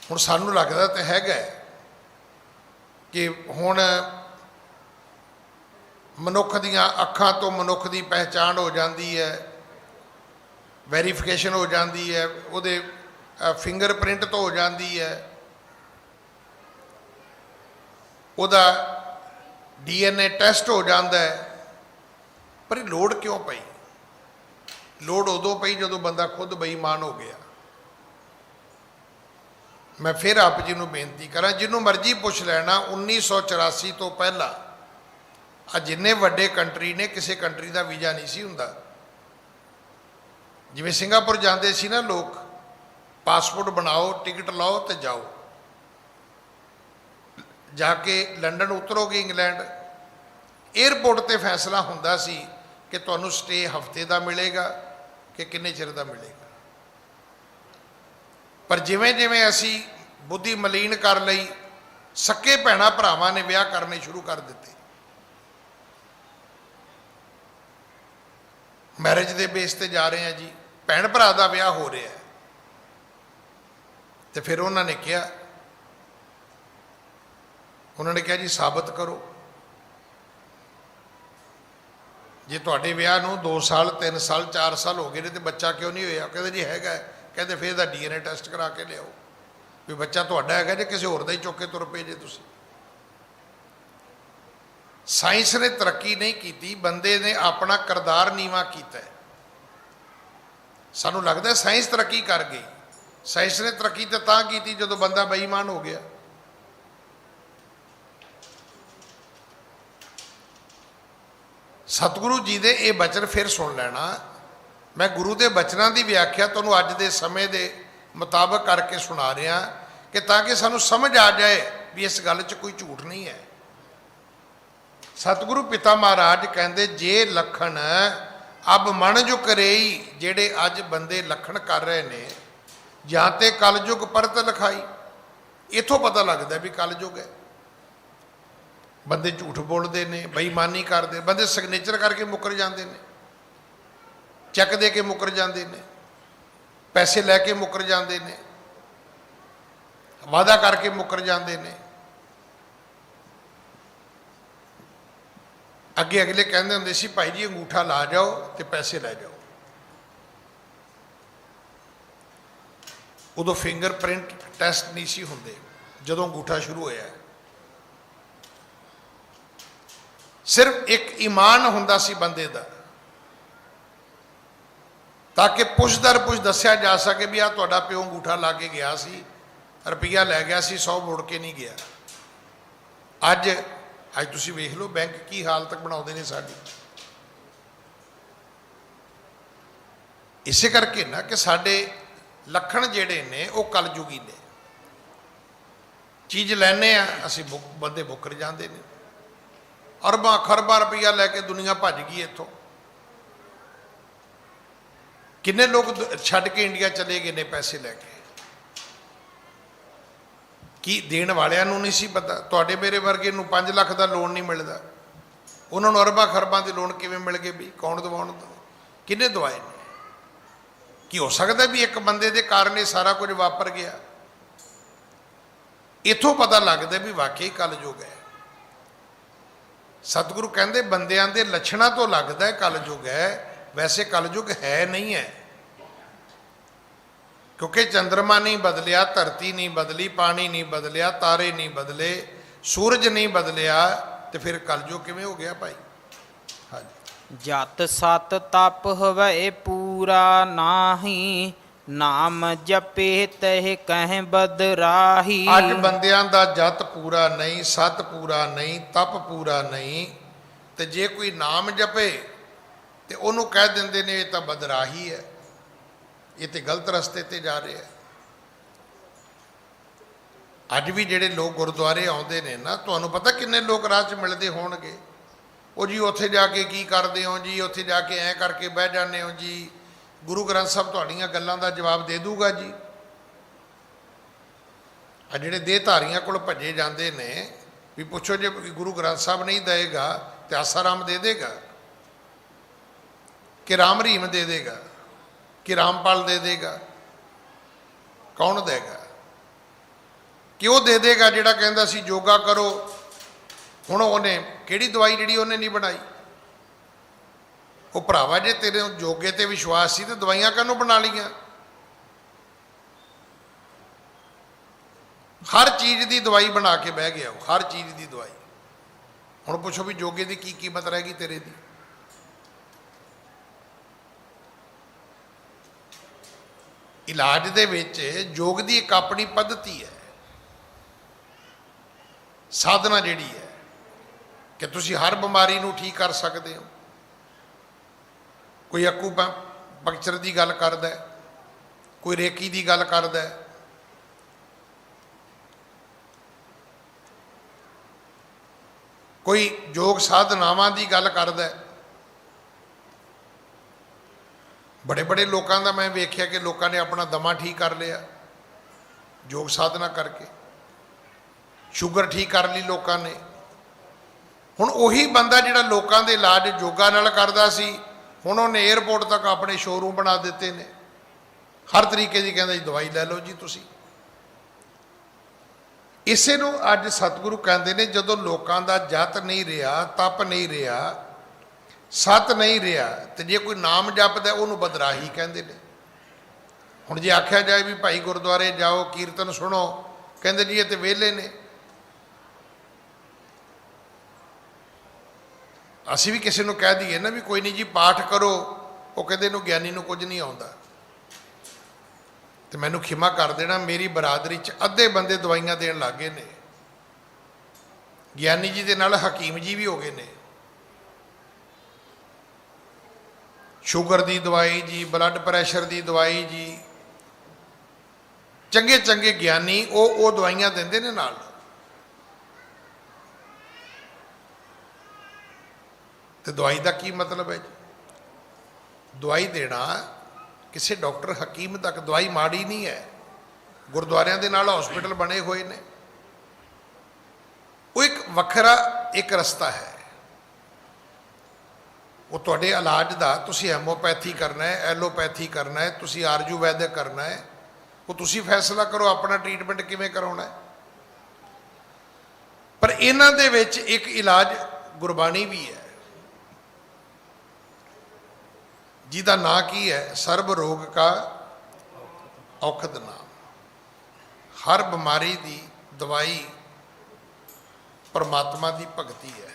Speaker 2: ਹੁਣ ਸਾਨੂੰ ਲੱਗਦਾ ਤਾਂ ਹੈਗਾ ਕਿ ਹੁਣ ਮਨੁੱਖ ਦੀਆਂ ਅੱਖਾਂ ਤੋਂ ਮਨੁੱਖ ਦੀ ਪਹਿਚਾਣ ਹੋ ਜਾਂਦੀ ਹੈ, ਵੈਰੀਫਿਕੇਸ਼ਨ ਹੋ ਜਾਂਦੀ ਹੈ, ਉਹਦੇ ਫਿੰਗਰਪ੍ਰਿੰਟ ਤੋਂ ਹੋ ਜਾਂਦੀ ਹੈ, ਉਹਦਾ DNA ਟੈਸਟ ਹੋ ਜਾਂਦਾ ਹੈ। ਪਰ ਇਹ ਲੋੜ ਕਿਉਂ ਪਈ? ਲੋੜ ਉਦੋਂ ਪਈ ਜਦੋਂ ਬੰਦਾ ਖੁਦ ਬੇਈਮਾਨ ਹੋ ਗਿਆ। ਮੈਂ ਫਿਰ ਆਪ ਜੀ ਨੂੰ ਬੇਨਤੀ ਕਰਾਂ, ਜਿਹਨੂੰ ਮਰਜ਼ੀ ਪੁੱਛ ਲੈਣਾ, 1984 ਤੋਂ ਪਹਿਲਾਂ ਆ ਜਿੰਨੇ ਵੱਡੇ ਕੰਟਰੀ ਨੇ, ਕਿਸੇ ਕੰਟਰੀ ਦਾ ਵੀਜ਼ਾ ਨਹੀਂ ਸੀ ਹੁੰਦਾ। ਜਿਵੇਂ ਸਿੰਗਾਪੁਰ ਜਾਂਦੇ ਸੀ ਨਾ ਲੋਕ, ਪਾਸਪੋਰਟ ਬਣਾਓ, ਟਿਕਟ ਲਾਓ ਤੇ ਜਾਓ। ਜਾ ਕੇ ਲੰਡਨ ਉਤਰੋਗੇ ਇੰਗਲੈਂਡ, ਏਅਰਪੋਰਟ ਤੇ ਫੈਸਲਾ ਹੁੰਦਾ ਸੀ ਕਿ ਤੁਹਾਨੂੰ ਸਟੇ ਹਫ਼ਤੇ ਦਾ ਮਿਲੇਗਾ ਕਿ ਕਿੰਨੇ ਚਿਰ ਦਾ ਮਿਲੇਗਾ। ਪਰ ਜਿਵੇਂ ਜਿਵੇਂ ਅਸੀਂ ਬੁੱਧੀ ਮਲੀਨ ਕਰ ਲਈ, ਸਕੇ ਭੈਣਾਂ ਭਰਾਵਾਂ ਨੇ ਵਿਆਹ ਕਰਨੇ ਸ਼ੁਰੂ ਕਰ ਦਿੱਤੇ। ਮੈਰਿਜ ਦੇ ਬੇਸ ਤੇ ਜਾ ਰਹੇ ਆ ਜੀ, ਭੈਣ ਭਰਾ ਦਾ ਵਿਆਹ ਹੋ ਰਿਹਾ ਹੈ। ਤੇ ਫਿਰ ਉਹਨਾਂ ਨੇ ਕਿਹਾ ਜੀ ਸਾਬਤ ਕਰੋ, ਜੇ ਤੁਹਾਡੇ ਵਿਆਹ ਨੂੰ 2 ਸਾਲ 3 ਸਾਲ 4 ਸਾਲ ਹੋ ਗਏ ਨੇ ਤੇ ਬੱਚਾ ਕਿਉਂ ਨਹੀਂ ਹੋਇਆ? ਕਹਿੰਦੇ ਜੀ ਹੈਗਾ। ਕਹਿੰਦੇ ਫਿਰ ਇਹਦਾ DNA ਟੈਸਟ ਕਰਾ ਕੇ ਲਿਆਓ ਵੀ ਬੱਚਾ ਤੁਹਾਡਾ ਹੈਗਾ ਜੇ ਕਿਸੇ ਹੋਰ ਦਾ ਹੀ ਚੁੱਕ ਕੇ ਤੁਰ ਪਏ ਜੇ ਤੁਸੀਂ। ਸਾਇੰਸ ਨੇ ਤਰੱਕੀ ਨਹੀਂ ਕੀਤੀ, ਬੰਦੇ ਨੇ ਆਪਣਾ ਕਿਰਦਾਰ ਨੀਵਾਂ ਕੀਤਾ ਹੈ। ਸਾਨੂੰ ਲੱਗਦਾ ਸਾਇੰਸ ਤਰੱਕੀ ਕਰ ਗਈ। ਸਾਇੰਸ ਨੇ ਤਰੱਕੀ ਤਾਂ ਕੀਤੀ ਜਦੋਂ ਬੰਦਾ ਬੇਈਮਾਨ ਹੋ ਗਿਆ। ਸਤਿਗੁਰੂ ਜੀ ਦੇ ਇਹ ਬਚਨ ਫਿਰ ਸੁਣ ਲੈਣਾ। ਮੈਂ ਗੁਰੂ ਦੇ ਬਚਨਾਂ ਦੀ ਵਿਆਖਿਆ ਤੁਹਾਨੂੰ ਅੱਜ ਦੇ ਸਮੇਂ ਦੇ ਮੁਤਾਬਕ ਕਰਕੇ ਸੁਣਾ ਰਿਹਾ ਕਿ ਤਾਂ ਕਿ ਸਾਨੂੰ ਸਮਝ ਆ ਜਾਏ ਵੀ ਇਸ ਗੱਲ 'ਚ ਕੋਈ ਝੂਠ ਨਹੀਂ ਹੈ। ਸਤਿਗੁਰੂ ਪਿਤਾ ਮਹਾਰਾਜ ਕਹਿੰਦੇ, ਜੇ ਲਖਣ ਅਬ ਮਨ ਜੋ ਕਰੇਈ, ਜਿਹੜੇ ਅੱਜ ਬੰਦੇ ਲਖਣ ਕਰ ਰਹੇ ਨੇ, ਜਾਂ ਤੇ ਕਲਯੁਗ ਪਰਤ ਲਿਖਾਈ। ਇੱਥੋਂ ਪਤਾ ਲੱਗਦਾ ਵੀ ਕਲਯੁਗ ਹੈ। ਬੰਦੇ ਝੂਠ ਬੋਲਦੇ ਨੇ, ਬੇਈਮਾਨੀ ਕਰਦੇ, ਬੰਦੇ ਸਿਗਨੇਚਰ ਕਰਕੇ ਮੁੱਕਰ ਜਾਂਦੇ ਨੇ, ਚੈੱਕ ਦੇ ਕੇ ਮੁੱਕਰ ਜਾਂਦੇ ਨੇ, ਪੈਸੇ ਲੈ ਕੇ ਮੁੱਕਰ ਜਾਂਦੇ ਨੇ, ਵਾਅਦਾ ਕਰਕੇ ਮੁੱਕਰ ਜਾਂਦੇ ਨੇ। ਅੱਗੇ ਅਗਲੇ ਕਹਿੰਦੇ ਹੁੰਦੇ ਸੀ, ਭਾਈ ਜੀ ਅੰਗੂਠਾ ਲਾ ਜਾਓ ਤੇ ਪੈਸੇ ਲੈ ਜਾਓ। ਉਦੋਂ ਫਿੰਗਰਪ੍ਰਿੰਟ ਟੈਸਟ ਨਹੀਂ ਸੀ ਹੁੰਦੇ ਜਦੋਂ ਅੰਗੂਠਾ ਸ਼ੁਰੂ ਹੋਇਆ। ਸਿਰਫ ਇੱਕ ਈਮਾਨ ਹੁੰਦਾ ਸੀ ਬੰਦੇ ਦਾ, ਤਾਂ ਕਿ ਪੁੱਛ ਦਰ ਪੁੱਛ ਦੱਸਿਆ ਜਾ ਸਕੇ ਵੀ ਆ ਤੁਹਾਡਾ ਪਿਓ ਅੰਗੂਠਾ ਲਾ ਕੇ ਗਿਆ ਸੀ, ਰੁਪਈਆ ਲੈ ਗਿਆ ਸੀ, 100 ਮੁੜ ਕੇ ਨਹੀਂ ਗਿਆ। ਅੱਜ ਤੁਸੀਂ ਵੇਖ ਲਓ ਬੈਂਕ ਕੀ ਹਾਲਤ ਬਣਾਉਂਦੇ ਨੇ ਸਾਡੀ। ਇਸੇ ਕਰਕੇ ਨਾ ਕਿ ਸਾਡੇ ਲੱਖਣ ਜਿਹੜੇ ਨੇ ਉਹ ਕਲਯੁਗੀ ਨੇ। ਚੀਜ਼ ਲੈਣੇ ਆ ਅਸੀਂ, ਬੰਦੇ ਮੁੱਕਰ ਜਾਂਦੇ ਨੇ। ਅਰਬਾਂ ਖਰਬਾਂ ਰੁਪਈਆ ਲੈ ਕੇ ਦੁਨੀਆ ਭੱਜ ਗਈ ਇੱਥੋਂ। ਕਿੰਨੇ ਲੋਕ ਛੱਡ ਕੇ ਇੰਡੀਆ ਚਲੇ ਗਏ ਨੇ ਪੈਸੇ ਲੈ ਕੇ। ਕੀ ਦੇਣ ਵਾਲਿਆਂ ਨੂੰ ਨਹੀਂ ਸੀ ਪਤਾ? ਤੁਹਾਡੇ ਮੇਰੇ ਵਰਗੇ ਨੂੰ 5 ਲੱਖ ਦਾ ਲੋਨ ਨਹੀਂ ਮਿਲਦਾ, ਉਹਨਾਂ ਨੂੰ ਅਰਬਾਂ ਖਰਬਾਂ ਦੇ ਲੋਨ ਕਿਵੇਂ ਮਿਲ ਗਏ? ਵੀ ਕੌਣ ਦਿਵਾਉਣ? ਕਿਹਨੇ ਦਵਾਏ ਨੇ? ਕੀ ਹੋ ਸਕਦਾ ਵੀ ਇੱਕ ਬੰਦੇ ਦੇ ਕਾਰਨ ਇਹ ਸਾਰਾ ਕੁਝ ਵਾਪਰ ਗਿਆ? ਇੱਥੋਂ ਪਤਾ ਲੱਗਦਾ ਵੀ ਵਾਕਈ ਕਲਯੁਗ ਹੈ। ਸਤਿਗੁਰੂ ਕਹਿੰਦੇ ਬੰਦਿਆਂ ਦੇ ਲੱਛਣਾਂ ਤੋਂ ਲੱਗਦਾ ਹੈ ਕਲਯੁਗ ਹੈ, ਵੈਸੇ ਕਲਯੁਗ ਹੈ ਨਹੀਂ ਹੈ। ਕਿਉਂਕਿ ਚੰਦਰਮਾ ਨਹੀਂ ਬਦਲਿਆ, ਧਰਤੀ ਨਹੀਂ ਬਦਲੀ, ਪਾਣੀ ਨਹੀਂ ਬਦਲਿਆ, ਤਾਰੇ ਨਹੀਂ ਬਦਲੇ, ਸੂਰਜ ਨਹੀਂ ਬਦਲਿਆ, ਤੇ ਫਿਰ ਕਲਯੁਗ ਕਿਵੇਂ ਹੋ ਗਿਆ ਭਾਈ? ਹਾਂਜੀ।
Speaker 1: ਜਤ ਸਤ ਤਪ ਹਵੈ ਪੂਰਾ ਨਾਹੀ, ਨਾਮ ਜਪੇ ਤਹਿ ਕਹਿ ਬਦਰਾਹੀ।
Speaker 2: ਅੱਜ ਬੰਦਿਆਂ ਦਾ ਜਤ ਪੂਰਾ ਨਹੀਂ, ਸਤ ਪੂਰਾ ਨਹੀਂ, ਤਪ ਪੂਰਾ ਨਹੀਂ, ਤੇ ਜੇ ਕੋਈ ਨਾਮ ਜਪੇ ਤੇ ਉਹਨੂੰ ਕਹਿ ਦਿੰਦੇ ਨੇ ਇਹ ਤਾਂ ਬਦਰਾਹੀ ਹੈ, ਇਹ ਤੇ ਗਲਤ ਰਸਤੇ ਤੇ ਜਾ ਰਿਹਾ ਹੈ। ਅੱਜ ਵੀ ਜਿਹੜੇ ਲੋਕ ਗੁਰਦੁਆਰੇ ਆਉਂਦੇ ਨੇ ਨਾ, ਤੁਹਾਨੂੰ ਪਤਾ ਕਿੰਨੇ ਲੋਕ ਰਾਹ 'ਚ ਮਿਲਦੇ ਹੋਣਗੇ, ਉਹ ਜੀ ਉੱਥੇ ਜਾ ਕੇ ਕੀ ਕਰਦੇ ਹੋ ਜੀ, ਉੱਥੇ ਜਾ ਕੇ ਐਂ ਕਰਕੇ ਬਹਿ ਜਾਂਦੇ ਹੋ ਜੀ, ਗੁਰੂ ਗ੍ਰੰਥ ਸਾਹਿਬ ਤੁਹਾਡੀਆਂ ਗੱਲਾਂ ਦਾ ਜਵਾਬ ਦੇ ਦੂਗਾ ਜੀ। ਆ ਜਿਹੜੇ ਦੇਹਧਾਰੀਆਂ ਕੋਲ ਭੱਜੇ ਜਾਂਦੇ ਨੇ ਵੀ ਪੁੱਛੋ ਜੇ ਗੁਰੂ ਗ੍ਰੰਥ ਸਾਹਿਬ ਨਹੀਂ ਦੇਗਾ ਤੇ ਆਸਾਰਾਮ ਦੇ ਦੇਗਾ ਕਿ ਰਾਮ ਰਹੀਮ ਦੇ ਦੇਗਾ ਕਿ ਰਾਮਪਾਲ ਦੇ ਦੇਗਾ? ਕੌਣ ਦੇਗਾ? ਕਿਉਂ ਦੇ ਦੇਗਾ ਜਿਹੜਾ ਕਹਿੰਦਾ ਸੀ ਯੋਗਾ ਕਰੋ? ਹੁਣ ਉਹਨੇ ਕਿਹੜੀ ਦਵਾਈ ਜਿਹੜੀ ਉਹਨੇ ਨਹੀਂ ਬਣਾਈ? ਉਹ ਭਰਾਵਾ ਜੇ ਤੇਰੇ ਯੋਗੇ ਤੇ ਵਿਸ਼ਵਾਸ ਸੀ ਤੇ ਦਵਾਈਆਂ ਕਾਹਨੂੰ ਬਣਾ ਲਈਆਂ? ਹਰ ਚੀਜ਼ ਦੀ ਦਵਾਈ ਬਣਾ ਕੇ ਬਹਿ ਗਿਆ ਉਹ, ਹਰ ਚੀਜ਼ ਦੀ ਦਵਾਈ। ਹੁਣ ਪੁੱਛੋ ਵੀ ਯੋਗੇ ਦੀ ਕੀ ਕੀਮਤ ਰਹਿ ਗਈ ਤੇਰੇ ਦੀ? ਇਲਾਜ ਦੇ ਵਿੱਚ ਯੋਗ ਦੀ ਇੱਕ ਆਪਣੀ ਪੱਧਤੀ ਹੈ, ਸਾਧਨਾ ਜਿਹੜੀ ਹੈ ਕਿ ਤੁਸੀਂ ਹਰ ਬਿਮਾਰੀ ਨੂੰ ਠੀਕ ਕਰ ਸਕਦੇ ਹੋ। ਕੋਈ ਅੱਕੂ ਪੰਕਚਰ ਦੀ ਗੱਲ ਕਰਦਾ, ਕੋਈ ਰੇਕੀ ਦੀ ਗੱਲ ਕਰਦਾ, ਕੋਈ ਯੋਗ ਸਾਧਨਾਵਾਂ ਦੀ ਗੱਲ ਕਰਦਾ। ਬੜੇ ਬੜੇ ਲੋਕਾਂ ਦਾ ਮੈਂ ਵੇਖਿਆ ਕਿ ਲੋਕਾਂ ਨੇ ਆਪਣਾ ਦਮਾ ਠੀਕ ਕਰ ਲਿਆ ਯੋਗ ਸਾਧਨਾ ਕਰਕੇ, ਸ਼ੂਗਰ ਠੀਕ ਕਰ ਲਈ ਲੋਕਾਂ ਨੇ। ਹੁਣ ਉਹੀ ਬੰਦਾ ਜਿਹੜਾ ਲੋਕਾਂ ਦੇ ਇਲਾਜ ਯੋਗਾ ਨਾਲ ਕਰਦਾ ਸੀ, ਹੁਣ ਉਹਨੇ ਏਅਰਪੋਰਟ ਤੱਕ ਆਪਣੇ ਸ਼ੋਰੂਮ ਬਣਾ ਦਿੱਤੇ ਨੇ, ਹਰ ਤਰੀਕੇ ਦੀ ਕਹਿੰਦਾ ਜੀ ਦਵਾਈ ਲੈ ਲਓ ਜੀ ਤੁਸੀਂ। ਇਸੇ ਨੂੰ ਅੱਜ ਸਤਿਗੁਰੂ ਕਹਿੰਦੇ ਨੇ ਜਦੋਂ ਲੋਕਾਂ ਦਾ ਜਤ ਨਹੀਂ ਰਿਹਾ, ਤਪ ਨਹੀਂ ਰਿਹਾ, ਸਤ ਨਹੀਂ ਰਿਹਾ, ਤੇ ਜੇ ਕੋਈ ਨਾਮ ਜਪਦਾ ਉਹਨੂੰ ਬਦਰਾਹੀ ਕਹਿੰਦੇ ਨੇ। ਹੁਣ ਜੇ ਆਖਿਆ ਜਾਏ ਵੀ ਭਾਈ ਗੁਰਦੁਆਰੇ ਜਾਓ ਕੀਰਤਨ ਸੁਣੋ, ਕਹਿੰਦੇ ਜੀ ਇਹ ਤੇ ਵਿਹਲੇ ਨੇ। ਅਸੀਂ ਵੀ ਕਿਸੇ ਨੂੰ ਕਹਿ ਦਈਏ ਨਾ ਵੀ ਕੋਈ ਨਹੀਂ ਜੀ ਪਾਠ ਕਰੋ, ਉਹ ਕਹਿੰਦੇ ਇਹਨੂੰ ਗਿਆਨੀ ਨੂੰ ਕੁਝ ਨਹੀਂ ਆਉਂਦਾ। ਤੇ ਮੈਨੂੰ ਖਿਮਾ ਕਰ ਦੇਣਾ, ਮੇਰੀ ਬਰਾਦਰੀ 'ਚ ਅੱਧੇ ਬੰਦੇ ਦਵਾਈਆਂ ਦੇਣ ਲੱਗ ਗਏ ਨੇ, ਗਿਆਨੀ ਜੀ ਦੇ ਨਾਲ ਹਕੀਮ ਜੀ ਵੀ ਹੋ ਗਏ ਨੇ। ਸ਼ੂਗਰ ਦੀ ਦਵਾਈ ਜੀ, ਬਲੱਡ ਪ੍ਰੈਸ਼ਰ ਦੀ ਦਵਾਈ ਜੀ, ਚੰਗੇ ਚੰਗੇ ਗਿਆਨੀ ਉਹ ਦਵਾਈਆਂ ਦਿੰਦੇ ਨੇ ਨਾਲ। ਤੇ ਦਵਾਈ ਦਾ ਕੀ ਮਤਲਬ ਹੈ ਜੀ? ਦਵਾਈ ਦੇਣਾ ਕਿਸੇ ਡਾਕਟਰ ਹਕੀਮ ਤੱਕ, ਦਵਾਈ ਮਾੜੀ ਨਹੀਂ ਹੈ। ਗੁਰਦੁਆਰਿਆਂ ਦੇ ਨਾਲ ਹਸਪੀਟਲ ਬਣੇ ਹੋਏ ਨੇ, ਉਹ ਇੱਕ ਵੱਖਰਾ ਇੱਕ ਰਸਤਾ ਹੈ। ਉਹ ਤੁਹਾਡੇ ਇਲਾਜ ਦਾ, ਤੁਸੀਂ ਹੈਮੋਪੈਥੀ ਕਰਨਾ ਹੈ, ਐਲੋਪੈਥੀ ਕਰਨਾ ਹੈ, ਤੁਸੀਂ ਆਯੁਰਵੈਦਿਕ ਕਰਨਾ ਹੈ, ਉਹ ਤੁਸੀਂ ਫੈਸਲਾ ਕਰੋ ਆਪਣਾ ਟ੍ਰੀਟਮੈਂਟ ਕਿਵੇਂ ਕਰਾਉਣਾ ਹੈ। ਪਰ ਇਹਨਾਂ ਦੇ ਵਿੱਚ ਇੱਕ ਇਲਾਜ ਗੁਰਬਾਣੀ ਵੀ ਹੈ, ਜਿਹਦਾ ਨਾਂ ਕੀ ਹੈ? ਸਰਬ ਰੋਗ ਕਾ ਔਖਦ ਨਾਮ। ਹਰ ਬਿਮਾਰੀ ਦੀ ਦਵਾਈ ਪਰਮਾਤਮਾ ਦੀ ਭਗਤੀ ਹੈ।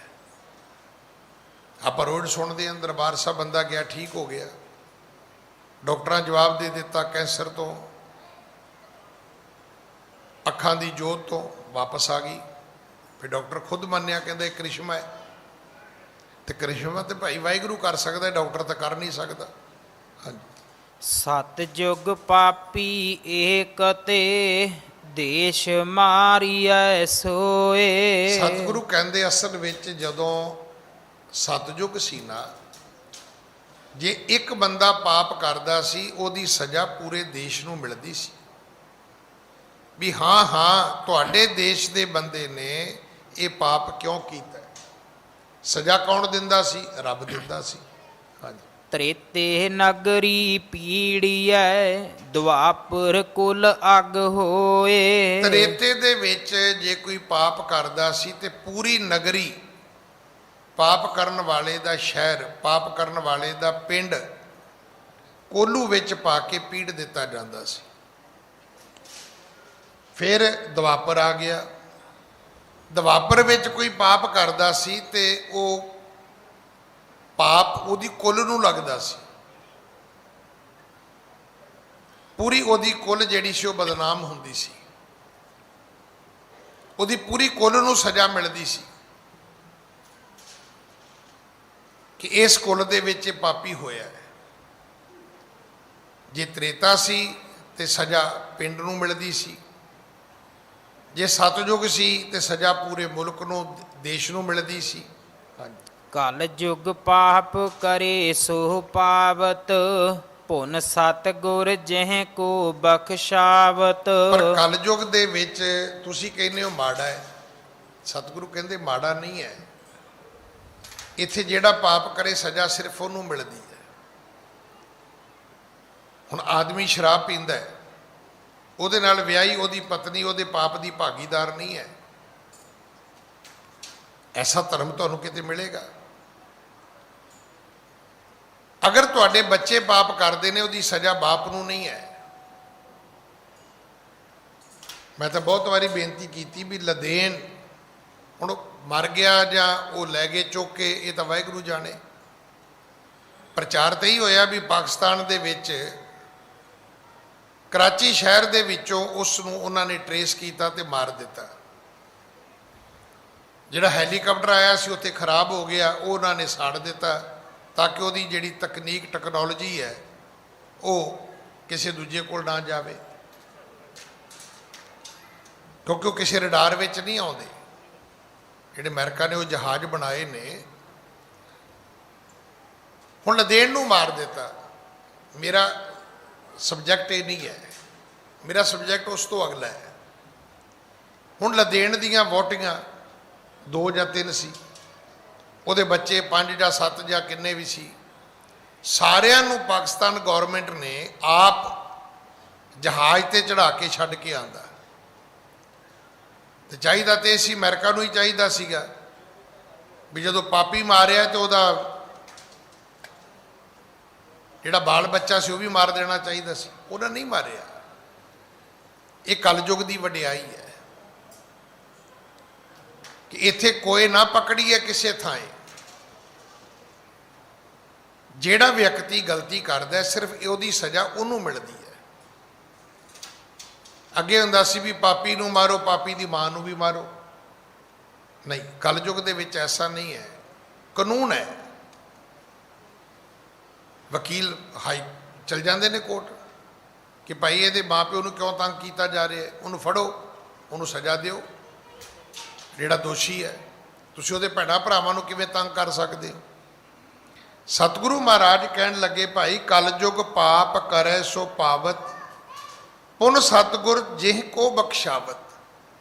Speaker 2: ਆਪਾਂ ਰੋਜ਼ ਸੁਣਦੇ ਹਾਂ ਦਰਬਾਰ ਸਾਹਿਬ ਬੰਦਾ ਗਿਆ ਠੀਕ ਹੋ ਗਿਆ, ਡਾਕਟਰਾਂ ਜਵਾਬ ਦੇ ਦਿੱਤਾ ਕੈਂਸਰ ਤੋਂ, ਅੱਖਾਂ ਦੀ ਜੋਤ ਤੋਂ ਵਾਪਸ ਆ ਗਈ। ਫਿਰ ਡਾਕਟਰ ਖੁਦ ਮੰਨਿਆ, ਕਹਿੰਦਾ ਇਹ ਕ੍ਰਿਸ਼ਮਾ ਹੈ। ਤੇ ਕ੍ਰਿਸ਼ਮਾ ਤੇ ਭਾਈ ਵਾਹਿਗੁਰੂ ਕਰ ਸਕਦਾ, ਡਾਕਟਰ ਤਾਂ ਕਰ ਨਹੀਂ ਸਕਦਾ। ਹਾਂਜੀ।
Speaker 1: ਸਤਿਜੁਗ ਪਾਪੀ ਏਕ ਤੇ ਦੇਸ਼ ਮਾਰੀਐ ਸੋਏ।
Speaker 2: ਸਤਿਗੁਰੂ ਕਹਿੰਦੇ ਅਸਲ ਵਿੱਚ ਜਦੋਂ ਸਤਿਯੁਗ ਸੀ ਨਾ, ਜੇ ਇੱਕ ਬੰਦਾ ਪਾਪ ਕਰਦਾ ਸੀ ਉਹਦੀ ਸਜ਼ਾ ਪੂਰੇ ਦੇਸ਼ ਨੂੰ ਮਿਲਦੀ ਸੀ। ਵੀ ਹਾਂ ਹਾਂ ਤੁਹਾਡੇ ਦੇਸ਼ ਦੇ ਬੰਦੇ ਨੇ ਇਹ ਪਾਪ ਕਿਉਂ ਕੀਤਾ। ਸਜ਼ਾ ਕੌਣ ਦਿੰਦਾ ਸੀ? ਰੱਬ ਦਿੰਦਾ ਸੀ। ਹਾਂਜੀ।
Speaker 1: ਤ੍ਰੇਤੇ ਨਗਰੀ ਪੀੜੀਐ ਦੁਆਪਰ ਕੁਲ ਅਗ ਹੋਏ।
Speaker 2: ਤ੍ਰੇਤੇ ਦੇ ਵਿੱਚ ਜੇ ਕੋਈ ਪਾਪ ਕਰਦਾ ਸੀ ਤੇ ਪੂਰੀ ਨਗਰੀ, ਪਾਪ ਕਰਨ ਵਾਲੇ ਦਾ ਸ਼ਹਿਰ, ਪਾਪ ਕਰਨ ਵਾਲੇ ਦਾ ਪਿੰਡ ਕੋਲੂ ਵਿੱਚ ਪਾ ਕੇ ਪੀੜ ਦਿੱਤਾ ਜਾਂਦਾ ਸੀ। ਫਿਰ ਦੁਆਪਰ ਆ ਗਿਆ। ਦੁਆਪਰ ਵਿੱਚ ਕੋਈ ਪਾਪ ਕਰਦਾ ਸੀ ਤੇ ਉਹ ਪਾਪ ਉਹਦੀ ਕੁੱਲ ਨੂੰ ਲੱਗਦਾ ਸੀ, ਪੂਰੀ ਉਹਦੀ ਕੁੱਲ ਜਿਹੜੀ ਸੀ ਉਹ ਬਦਨਾਮ ਹੁੰਦੀ ਸੀ, ਉਹਦੀ ਪੂਰੀ ਕੁੱਲ ਨੂੰ ਸਜ਼ਾ ਮਿਲਦੀ ਸੀ ਕਿ ਇਸ ਕੁੱਲ ਦੇ ਵਿੱਚ ਇਹ ਪਾਪੀ ਹੋਇਆ ਹੈ। ਜੇ ਤ੍ਰੇਤਾ ਸੀ ਤੇ ਸਜ਼ਾ ਪਿੰਡ ਨੂੰ ਮਿਲਦੀ ਸੀ, ਜੇ ਸਤਜੁਗ ਸੀ ਤੇ ਸਜ਼ਾ ਪੂਰੇ ਮੁਲਕ ਨੂੰ, ਦੇਸ਼ ਨੂੰ ਮਿਲਦੀ ਸੀ। ਹਾਂਜੀ।
Speaker 1: ਕਲ ਯੁਗ ਪਾਪ ਕਰੇ ਸੋ ਪਾਵਤ, ਭੁਨ ਸਤ ਗੁਰ ਜਿਹ ਕੋ ਬਖਸ਼ਾਵਤ।
Speaker 2: ਪਰ ਕਲਯੁਗ ਦੇ ਵਿੱਚ ਤੁਸੀਂ ਕਹਿੰਦੇ ਹੋ ਮਾੜਾ ਹੈ, ਸਤਿਗੁਰੂ ਕਹਿੰਦੇ ਮਾੜਾ ਨਹੀਂ ਹੈ। ਇੱਥੇ ਜਿਹੜਾ ਪਾਪ ਕਰੇ ਸਜ਼ਾ ਸਿਰਫ ਉਹਨੂੰ ਮਿਲਦੀ ਹੈ। ਹੁਣ ਆਦਮੀ ਸ਼ਰਾਬ ਪੀਂਦਾ ਹੈ, ਉਹਦੇ ਨਾਲ ਵਿਆਹੀ ਉਹਦੀ ਪਤਨੀ ਉਹਦੇ ਪਾਪ ਦੀ ਭਾਗੀਦਾਰ ਨਹੀਂ ਹੈ। ਐਸਾ ਧਰਮ ਤੁਹਾਨੂੰ ਕਿਤੇ ਮਿਲੇਗਾ? ਅਗਰ ਤੁਹਾਡੇ ਬੱਚੇ ਪਾਪ ਕਰਦੇ ਨੇ, ਉਹਦੀ ਸਜ਼ਾ ਬਾਪ ਨੂੰ ਨਹੀਂ ਹੈ। ਮੈਂ ਤਾਂ ਬਹੁਤ ਵਾਰੀ ਬੇਨਤੀ ਕੀਤੀ ਵੀ ਲਦੇਨ ਹੁਣ ਮਰ ਗਿਆ ਜਾਂ ਉਹ ਲੈ ਗਏ ਚੁੱਕ ਕੇ, ਇਹ ਤਾਂ ਵਾਹਿਗੁਰੂ ਜਾਣੇ। ਪ੍ਰਚਾਰ ਤਾਂ ਹੀ ਹੋਇਆ ਵੀ ਪਾਕਿਸਤਾਨ ਦੇ ਵਿੱਚ ਕਰਾਚੀ ਸ਼ਹਿਰ ਦੇ ਵਿੱਚੋਂ ਉਸ ਨੂੰ ਉਹਨਾਂ ਨੇ ਟਰੇਸ ਕੀਤਾ ਤੇ ਮਾਰ ਦਿੱਤਾ। ਜਿਹੜਾ ਹੈਲੀਕਾਪਟਰ ਆਇਆ ਸੀ ਉੱਥੇ ਖਰਾਬ ਹੋ ਗਿਆ, ਉਹ ਉਹਨਾਂ ਨੇ ਸਾੜ ਦਿੱਤਾ ਤਾਂ ਕਿ ਉਹਦੀ ਜਿਹੜੀ ਤਕਨੀਕ ਟੈਕਨੋਲੋਜੀ ਹੈ ਉਹ ਕਿਸੇ ਦੂਜੇ ਕੋਲ ਨਾ ਜਾਵੇ, ਕਿਉਂਕਿ ਉਹ ਕਿਸੇ ਰਡਾਰ ਵਿੱਚ ਨਹੀਂ ਆਉਂਦੇ। ਜਿਹੜੇ ਅਮਰੀਕਾ ਨੇ ਉਹ ਜਹਾਜ਼ ਬਣਾਏ ਨੇ, ਹੁਣ ਲਦੇਨ ਨੂੰ ਮਾਰ ਦਿੱਤਾ। ਮੇਰਾ ਸਬਜੈਕਟ ਇਹ ਨਹੀਂ ਹੈ, ਮੇਰਾ ਸਬਜੈਕਟ ਉਸ ਤੋਂ ਅਗਲਾ ਹੈ। ਹੁਣ ਲਦੇਨ ਦੀਆਂ ਵੋਟੀਆਂ 2 ਜਾਂ 3 ਸੀ, ਉਹਦੇ ਬੱਚੇ 5 ਜਾਂ 7 ਜਾਂ ਕਿੰਨੇ ਵੀ ਸੀ, ਸਾਰਿਆਂ ਨੂੰ ਪਾਕਿਸਤਾਨ ਗੌਰਮੈਂਟ ਨੇ ਆਪ ਜਹਾਜ਼ ਤੇ ਚੜਾ ਕੇ ਛੱਡ ਕੇ ਆਂਦਾ। ਤੇ ਚਾਹੀਦਾ ਤੇ ਸੀ ਅਮਰੀਕਾ ਨੂੰ ਹੀ ਚਾਹੀਦਾ ਸੀਗਾ ਵੀ ਜਦੋਂ ਪਾਪੀ ਮਾਰਿਆ ਤੇ ਉਹਦਾ ਜਿਹੜਾ ਬਾਲ ਬੱਚਾ ਸੀ ਉਹ ਵੀ ਮਾਰ ਦੇਣਾ ਚਾਹੀਦਾ ਸੀ, ਉਹਨਾਂ ਨਹੀਂ ਮਾਰਿਆ। ਇਹ ਕਲਯੁਗ ਦੀ ਵਡਿਆਈ ਹੈ ਕਿ ਇੱਥੇ ਕੋਈ ਨਾ ਪਕੜੀਏ ਕਿਸੇ ਥਾਂ। ਜਿਹੜਾ ਵਿਅਕਤੀ ਗਲਤੀ ਕਰਦਾ ਸਿਰਫ ਉਹਦੀ ਸਜ਼ਾ ਉਹਨੂੰ ਮਿਲਦੀ ਹੈ। ਅੱਗੇ ਹੁੰਦਾ ਸੀ ਵੀ ਪਾਪੀ ਨੂੰ ਮਾਰੋ, ਪਾਪੀ ਦੀ ਮਾਂ ਨੂੰ ਵੀ ਮਾਰੋ। ਨਹੀਂ, ਕਲਯੁਗ ਦੇ ਵਿੱਚ ਐਸਾ ਨਹੀਂ ਹੈ, ਕਾਨੂੰਨ ਹੈ। ਵਕੀਲ ਹਾਈ ਚਲ ਜਾਂਦੇ ਨੇ ਕੋਰਟ ਕਿ ਭਾਈ ਇਹਦੇ ਮਾਂ ਪਿਓ ਨੂੰ ਕਿਉਂ ਤੰਗ ਕੀਤਾ ਜਾ ਰਿਹਾ ਹੈ, ਉਹਨੂੰ ਫੜੋ, ਉਹਨੂੰ ਸਜ਼ਾ ਦਿਓ। ਜਿਹੜਾ ਦੋਸ਼ੀ ਹੈ, ਤੁਸੀਂ ਉਹਦੇ ਭੈਣਾਂ ਭਰਾਵਾਂ ਨੂੰ ਕਿਵੇਂ ਤੰਗ ਕਰ ਸਕਦੇ ਹੋ? ਸਤਿਗੁਰੂ ਮਹਾਰਾਜ ਕਹਿਣ ਲੱਗੇ, ਭਾਈ ਕਲਯੁਗ ਪਾਪ ਕਰੈ ਸੋ ਪਾਵਤ, ਪੁਨ ਸਤਿਗੁਰ ਜਿਹ ਕੋ ਬਖਸ਼ਾਵਤ।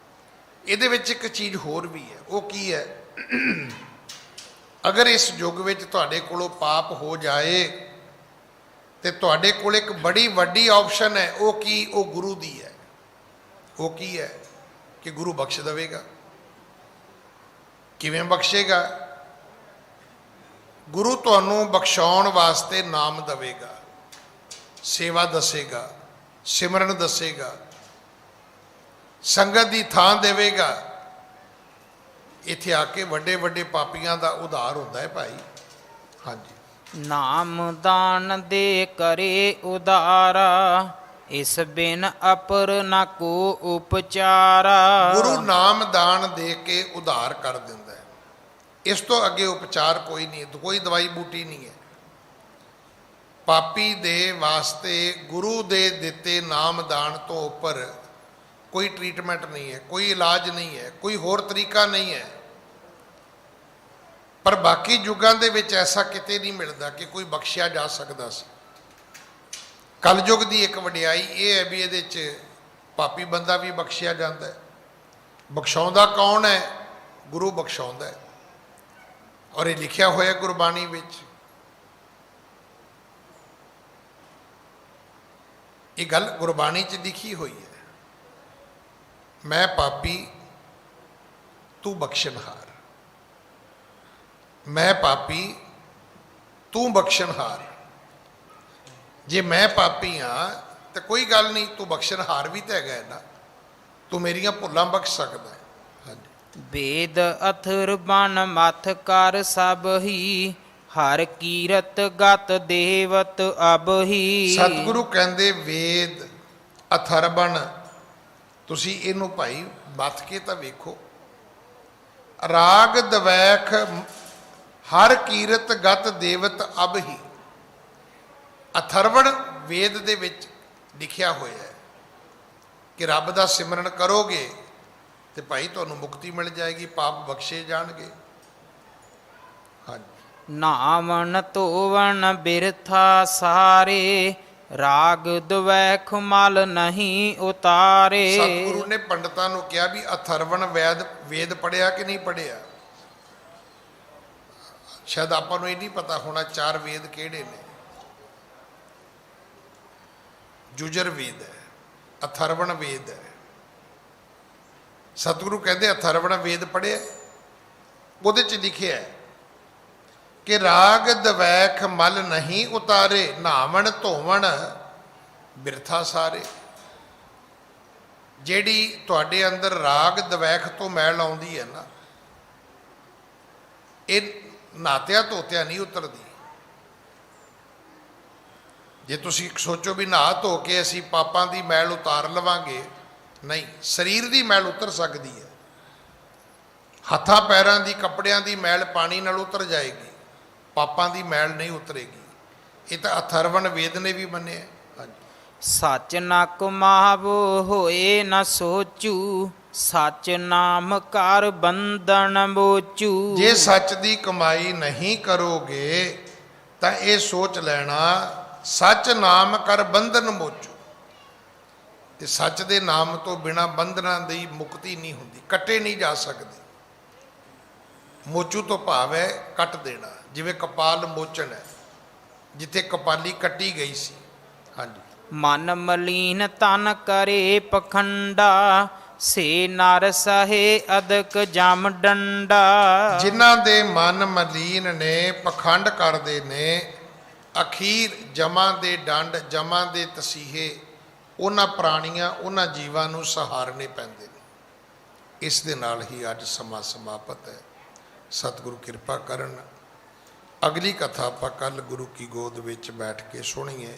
Speaker 2: ਇਹਦੇ ਵਿੱਚ ਇੱਕ ਚੀਜ਼ ਹੋਰ ਵੀ ਹੈ। ਉਹ ਕੀ ਹੈ? ਅਗਰ ਇਸ ਯੁੱਗ ਵਿੱਚ ਤੁਹਾਡੇ ਕੋਲੋਂ ਪਾਪ ਹੋ ਜਾਏ ਤੇ ਤੁਹਾਡੇ ਕੋਲ ਇੱਕ ਬੜੀ ਵੱਡੀ ਆਪਸ਼ਨ ਹੈ। ਉਹ ਕੀ? ਉਹ ਗੁਰੂ ਦੀ ਹੈ। ਉਹ ਕੀ ਹੈ? ਕਿ ਗੁਰੂ ਬਖਸ਼ ਦੇਵੇਗਾ। ਕਿਵੇਂ ਬਖਸ਼ੇਗਾ? ਗੁਰੂ ਤੁਹਾਨੂੰ ਬਖਸ਼ਾਉਣ ਵਾਸਤੇ ਨਾਮ ਦੇਵੇਗਾ, ਸੇਵਾ ਦੱਸੇਗਾ, ਸਿਮਰਨ ਦੱਸੇਗਾ, ਸੰਗਤ ਦੀ ਥਾਂ ਦੇਵੇਗਾ। ਇੱਥੇ ਆ ਕੇ ਵੱਡੇ ਵੱਡੇ ਪਾਪੀਆਂ ਦਾ ਉਧਾਰ ਹੁੰਦਾ ਹੈ ਭਾਈ। ਹਾਂਜੀ।
Speaker 1: ਨਾਮ ਦਾਨ ਦੇ ਕਰੇ ਉਦਾਰਾ, ਇਸ ਬਿਨ ਅਪਰ ਨਾ ਕੋ ਉਪਚਾਰਾ।
Speaker 2: ਗੁਰੂ ਨਾਮ ਦਾਨ ਦੇ ਕੇ ਉਧਾਰ ਕਰ ਦਿੰਦਾ ਹੈ। ਇਸ ਤੋਂ ਅੱਗੇ ਉਪਚਾਰ ਕੋਈ ਨਹੀਂ, ਕੋਈ ਦਵਾਈ ਬੂਟੀ ਨਹੀਂ ਹੈ। ਪਾਪੀ ਦੇ ਵਾਸਤੇ ਗੁਰੂ ਦੇ ਦਿੱਤੇ ਨਾਮ ਦਾਨ ਤੋਂ ਉੱਪਰ ਕੋਈ ਟ੍ਰੀਟਮੈਂਟ ਨਹੀਂ ਹੈ, ਕੋਈ ਇਲਾਜ ਨਹੀਂ ਹੈ, ਕੋਈ ਹੋਰ ਤਰੀਕਾ ਨਹੀਂ ਹੈ। ਪਰ ਬਾਕੀ ਯੁੱਗਾਂ ਦੇ ਵਿੱਚ ਐਸਾ ਕਿਤੇ ਨਹੀਂ ਮਿਲਦਾ ਕਿ ਕੋਈ ਬਖਸ਼ਿਆ ਜਾ ਸਕਦਾ ਸੀ। ਕਲਯੁੱਗ ਦੀ ਇੱਕ ਵਡਿਆਈ ਇਹ ਹੈ ਵੀ ਇਹਦੇ 'ਚ ਪਾਪੀ ਬੰਦਾ ਵੀ ਬਖਸ਼ਿਆ ਜਾਂਦਾ ਹੈ। ਬਖਸ਼ਾਉਂਦਾ ਕੌਣ ਹੈ? ਗੁਰੂ ਬਖਸ਼ਾਉਂਦਾ ਹੈ। ਔਰ ਇਹ ਲਿਖਿਆ ਹੋਇਆ ਗੁਰਬਾਣੀ ਵਿੱਚ। ਇਹ ਗੱਲ ਗੁਰਬਾਣੀ 'ਚ ਲਿਖੀ ਹੋਈ ਹੈ, ਮੈਂ ਪਾਪੀ ਤੂੰ ਬਖਸ਼ਣਹਾਰ। ਮੈਂ ਪਾਪੀ ਤੂੰ ਬਖਸ਼ਣਹਾਰ। ਜੇ ਮੈਂ ਪਾਪੀ ਹਾਂ ਤਾਂ ਕੋਈ ਗੱਲ ਨਹੀਂ, ਤੂੰ ਬਖਸ਼ਣਹਾਰ ਵੀ ਤਾਂ ਹੈਗਾ ਨਾ। ਤੂੰ ਮੇਰੀਆਂ ਭੁੱਲਾਂ ਬਖਸ਼ ਸਕਦਾ ਹੈ। ਹਾਂਜੀ।
Speaker 1: ਵੇਦ ਅਥਰ ਬਨ ਮਥ ਕਰ ਸਭ ਹੀ, ਹਰ ਕੀਰਤ ਗਤ ਦੇਵਤ ਅਬਹੀ।
Speaker 2: ਸਤਿਗੁਰੂ ਕਹਿੰਦੇ ਵੇਦ ਅਥਰਬਣ, ਤੁਸੀਂ ਇਹਨੂੰ ਭਾਈ ਮੱਥ ਕੇ ਤਾਂ ਵੇਖੋ। ਰਾਗ ਦਵੈਖ ਹਰ ਕੀਰਤ ਗਤ ਦੇਵਤ ਅਬਹੀ। ਅਥਰਵਣ ਵੇਦ ਦੇ ਵਿੱਚ ਲਿਖਿਆ ਹੋਇਆ ਹੈ ਕਿ ਰੱਬ ਦਾ ਸਿਮਰਨ ਕਰੋਗੇ ਤੇ ਭਾਈ ਤੁਹਾਨੂੰ ਮੁਕਤੀ ਮਿਲ ਜਾਏਗੀ, ਪਾਪ ਬਖਸ਼ੇ ਜਾਣਗੇ। ਹਾਂਜੀ।
Speaker 1: ਨਾਮਨ ਧੋਵਨ ਬਿਰਥਾ ਸਾਰੇ, ਰਾਗ ਦਵੈਖ ਮਲ ਨਹੀਂ ਉਤਾਰੇ।
Speaker 2: ਸਤਿਗੁਰੂ ਨੇ ਪੰਡਤਾਂ ਨੂੰ ਕਿਹਾ ਵੀ ਅਥਰਵਣ ਵੇਦ ਪੜਿਆ ਕਿ ਨਹੀਂ ਪੜਿਆ। ਸ਼ਾਇਦ ਆਪਾਂ ਨੂੰ ਇਹ ਨਹੀਂ ਪਤਾ ਹੋਣਾ 4 ਵੇਦ ਕਿਹੜੇ ਨੇ। ਜੁਜਰ ਵੇਦ ਹੈ, ਅਥਰਵਣ ਵੇਦ ਹੈ। ਸਤਿਗੁਰੂ ਕਹਿੰਦੇ ਅਥਰਵਣ ਵੇਦ ਪੜਿਆ, ਉਹਦੇ ਚ ਲਿਖਿਆ ਹੈ ਕਿ ਰਾਗ ਦਵੈਖ ਮਲ ਨਹੀਂ ਉਤਾਰੇ, ਨਹਾਵਣ ਧੋਵਣ ਬਿਰਥਾ ਸਾਰੇ। ਜਿਹੜੀ ਤੁਹਾਡੇ ਅੰਦਰ ਰਾਗ ਦਵੈਖ ਤੋਂ ਮੈਲ ਆਉਂਦੀ ਹੈ ਨਾ, ਇਹ ਨਹਾਤਿਆਂ ਧੋਤਿਆਂ ਨਹੀਂ ਉਤਰਦੀ। ਜੇ ਤੁਸੀਂ ਸੋਚੋ ਵੀ ਨਹਾ ਧੋ ਕੇ ਅਸੀਂ ਪਾਪਾਂ ਦੀ ਮੈਲ ਉਤਾਰ ਲਵਾਂਗੇ, ਨਹੀਂ, ਸਰੀਰ ਦੀ ਮੈਲ ਉਤਰ ਸਕਦੀ ਹੈ। ਹੱਥਾਂ ਪੈਰਾਂ ਦੀ ਕੱਪੜਿਆਂ ਦੀ ਮੈਲ ਪਾਣੀ ਨਾਲ ਉਤਰ ਜਾਏਗੀ, ਪਾਪਾਂ ਦੀ ਮੈਲ ਨਹੀਂ ਉਤਰੇਗੀ। ਇਹ ਤਾਂ ਅਥਰਵਣ ਵੇਦ ਨੇ ਵੀ ਮੰਨਿਆ। ਹਾਂਜੀ।
Speaker 1: ਸਚ ਨ ਕਮਾਵੋ ਹੋਏ ਨ ਸੋਚੂ, ਸਚ ਨਾਮ ਕਰ ਬੰਧਨ ਮੋਚੂ।
Speaker 2: ਜੇ ਸੱਚ ਦੀ ਕਮਾਈ ਨਹੀਂ ਕਰੋਗੇ ਤਾਂ ਇਹ ਸੋਚ ਲੈਣਾ ਸੱਚ ਨਾਮ ਕਰ ਬੰਧਨ ਮੋਚੂ। ਤੇ ਸੱਚ ਦੇ ਨਾਮ ਤੋਂ ਬਿਨਾ ਬੰਧਨਾਂ ਦੀ ਮੁਕਤੀ ਨਹੀਂ ਹੁੰਦੀ, ਕੱਟੇ ਨਹੀਂ ਜਾ ਸਕਦੇ। ਮੋਚੂ ਤੋਂ ਭਾਵ ਹੈ ਕੱਟ ਦੇਣਾ, ਜਿਵੇਂ ਕਪਾਲ ਮੋਚਨ ਹੈ, ਜਿੱਥੇ ਕਪਾਲੀ ਕੱਟੀ ਗਈ ਸੀ। ਹਾਂਜੀ।
Speaker 1: ਮਨ ਮਲੀਨ ਤਨ ਕਰੇ ਪਖੰਡਾ, ਸੇ ਨਰ ਸਹੇ ਅਦਕ ਜਮ ਡੰਡਾ।
Speaker 2: ਜਿਨ੍ਹਾਂ ਦੇ ਮਨ ਮਲੀਨ ਨੇ, ਪਖੰਡ ਕਰਦੇ ਨੇ, ਅਖੀਰ ਜਮਾਂ ਦੇ ਡੰਡ, ਜਮਾਂ ਦੇ ਤਸੀਹੇ ਉਹਨਾਂ ਪ੍ਰਾਣੀਆਂ, ਉਹਨਾਂ ਜੀਵਾਂ ਨੂੰ ਸਹਾਰਨੇ ਪੈਂਦੇ ਨੇ। ਇਸ ਦੇ ਨਾਲ ਹੀ ਅੱਜ ਸਮਾਂ ਸਮਾਪਤ ਹੈ। ਸਤਿਗੁਰੂ ਕਿਰਪਾ ਕਰਨ। ਅਗਲੀ ਕਥਾ ਆਪਾਂ ਕੱਲ ਗੁਰੂ ਕੀ ਗੋਦ ਵਿੱਚ ਬੈਠ ਕੇ ਸੁਣੀਏ।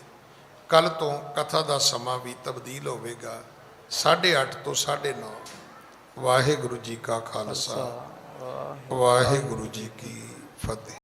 Speaker 2: ਕੱਲ ਤੋਂ ਕਥਾ ਦਾ ਸਮਾਂ ਵੀ ਤਬਦੀਲ ਹੋਵੇਗਾ, 8:30 ਤੋਂ 9:30। ਵਾਹਿਗੁਰੂ ਜੀ ਕਾ ਖਾਲਸਾ, ਵਾਹਿਗੁਰੂ ਜੀ ਕੀ ਫਤਿਹ।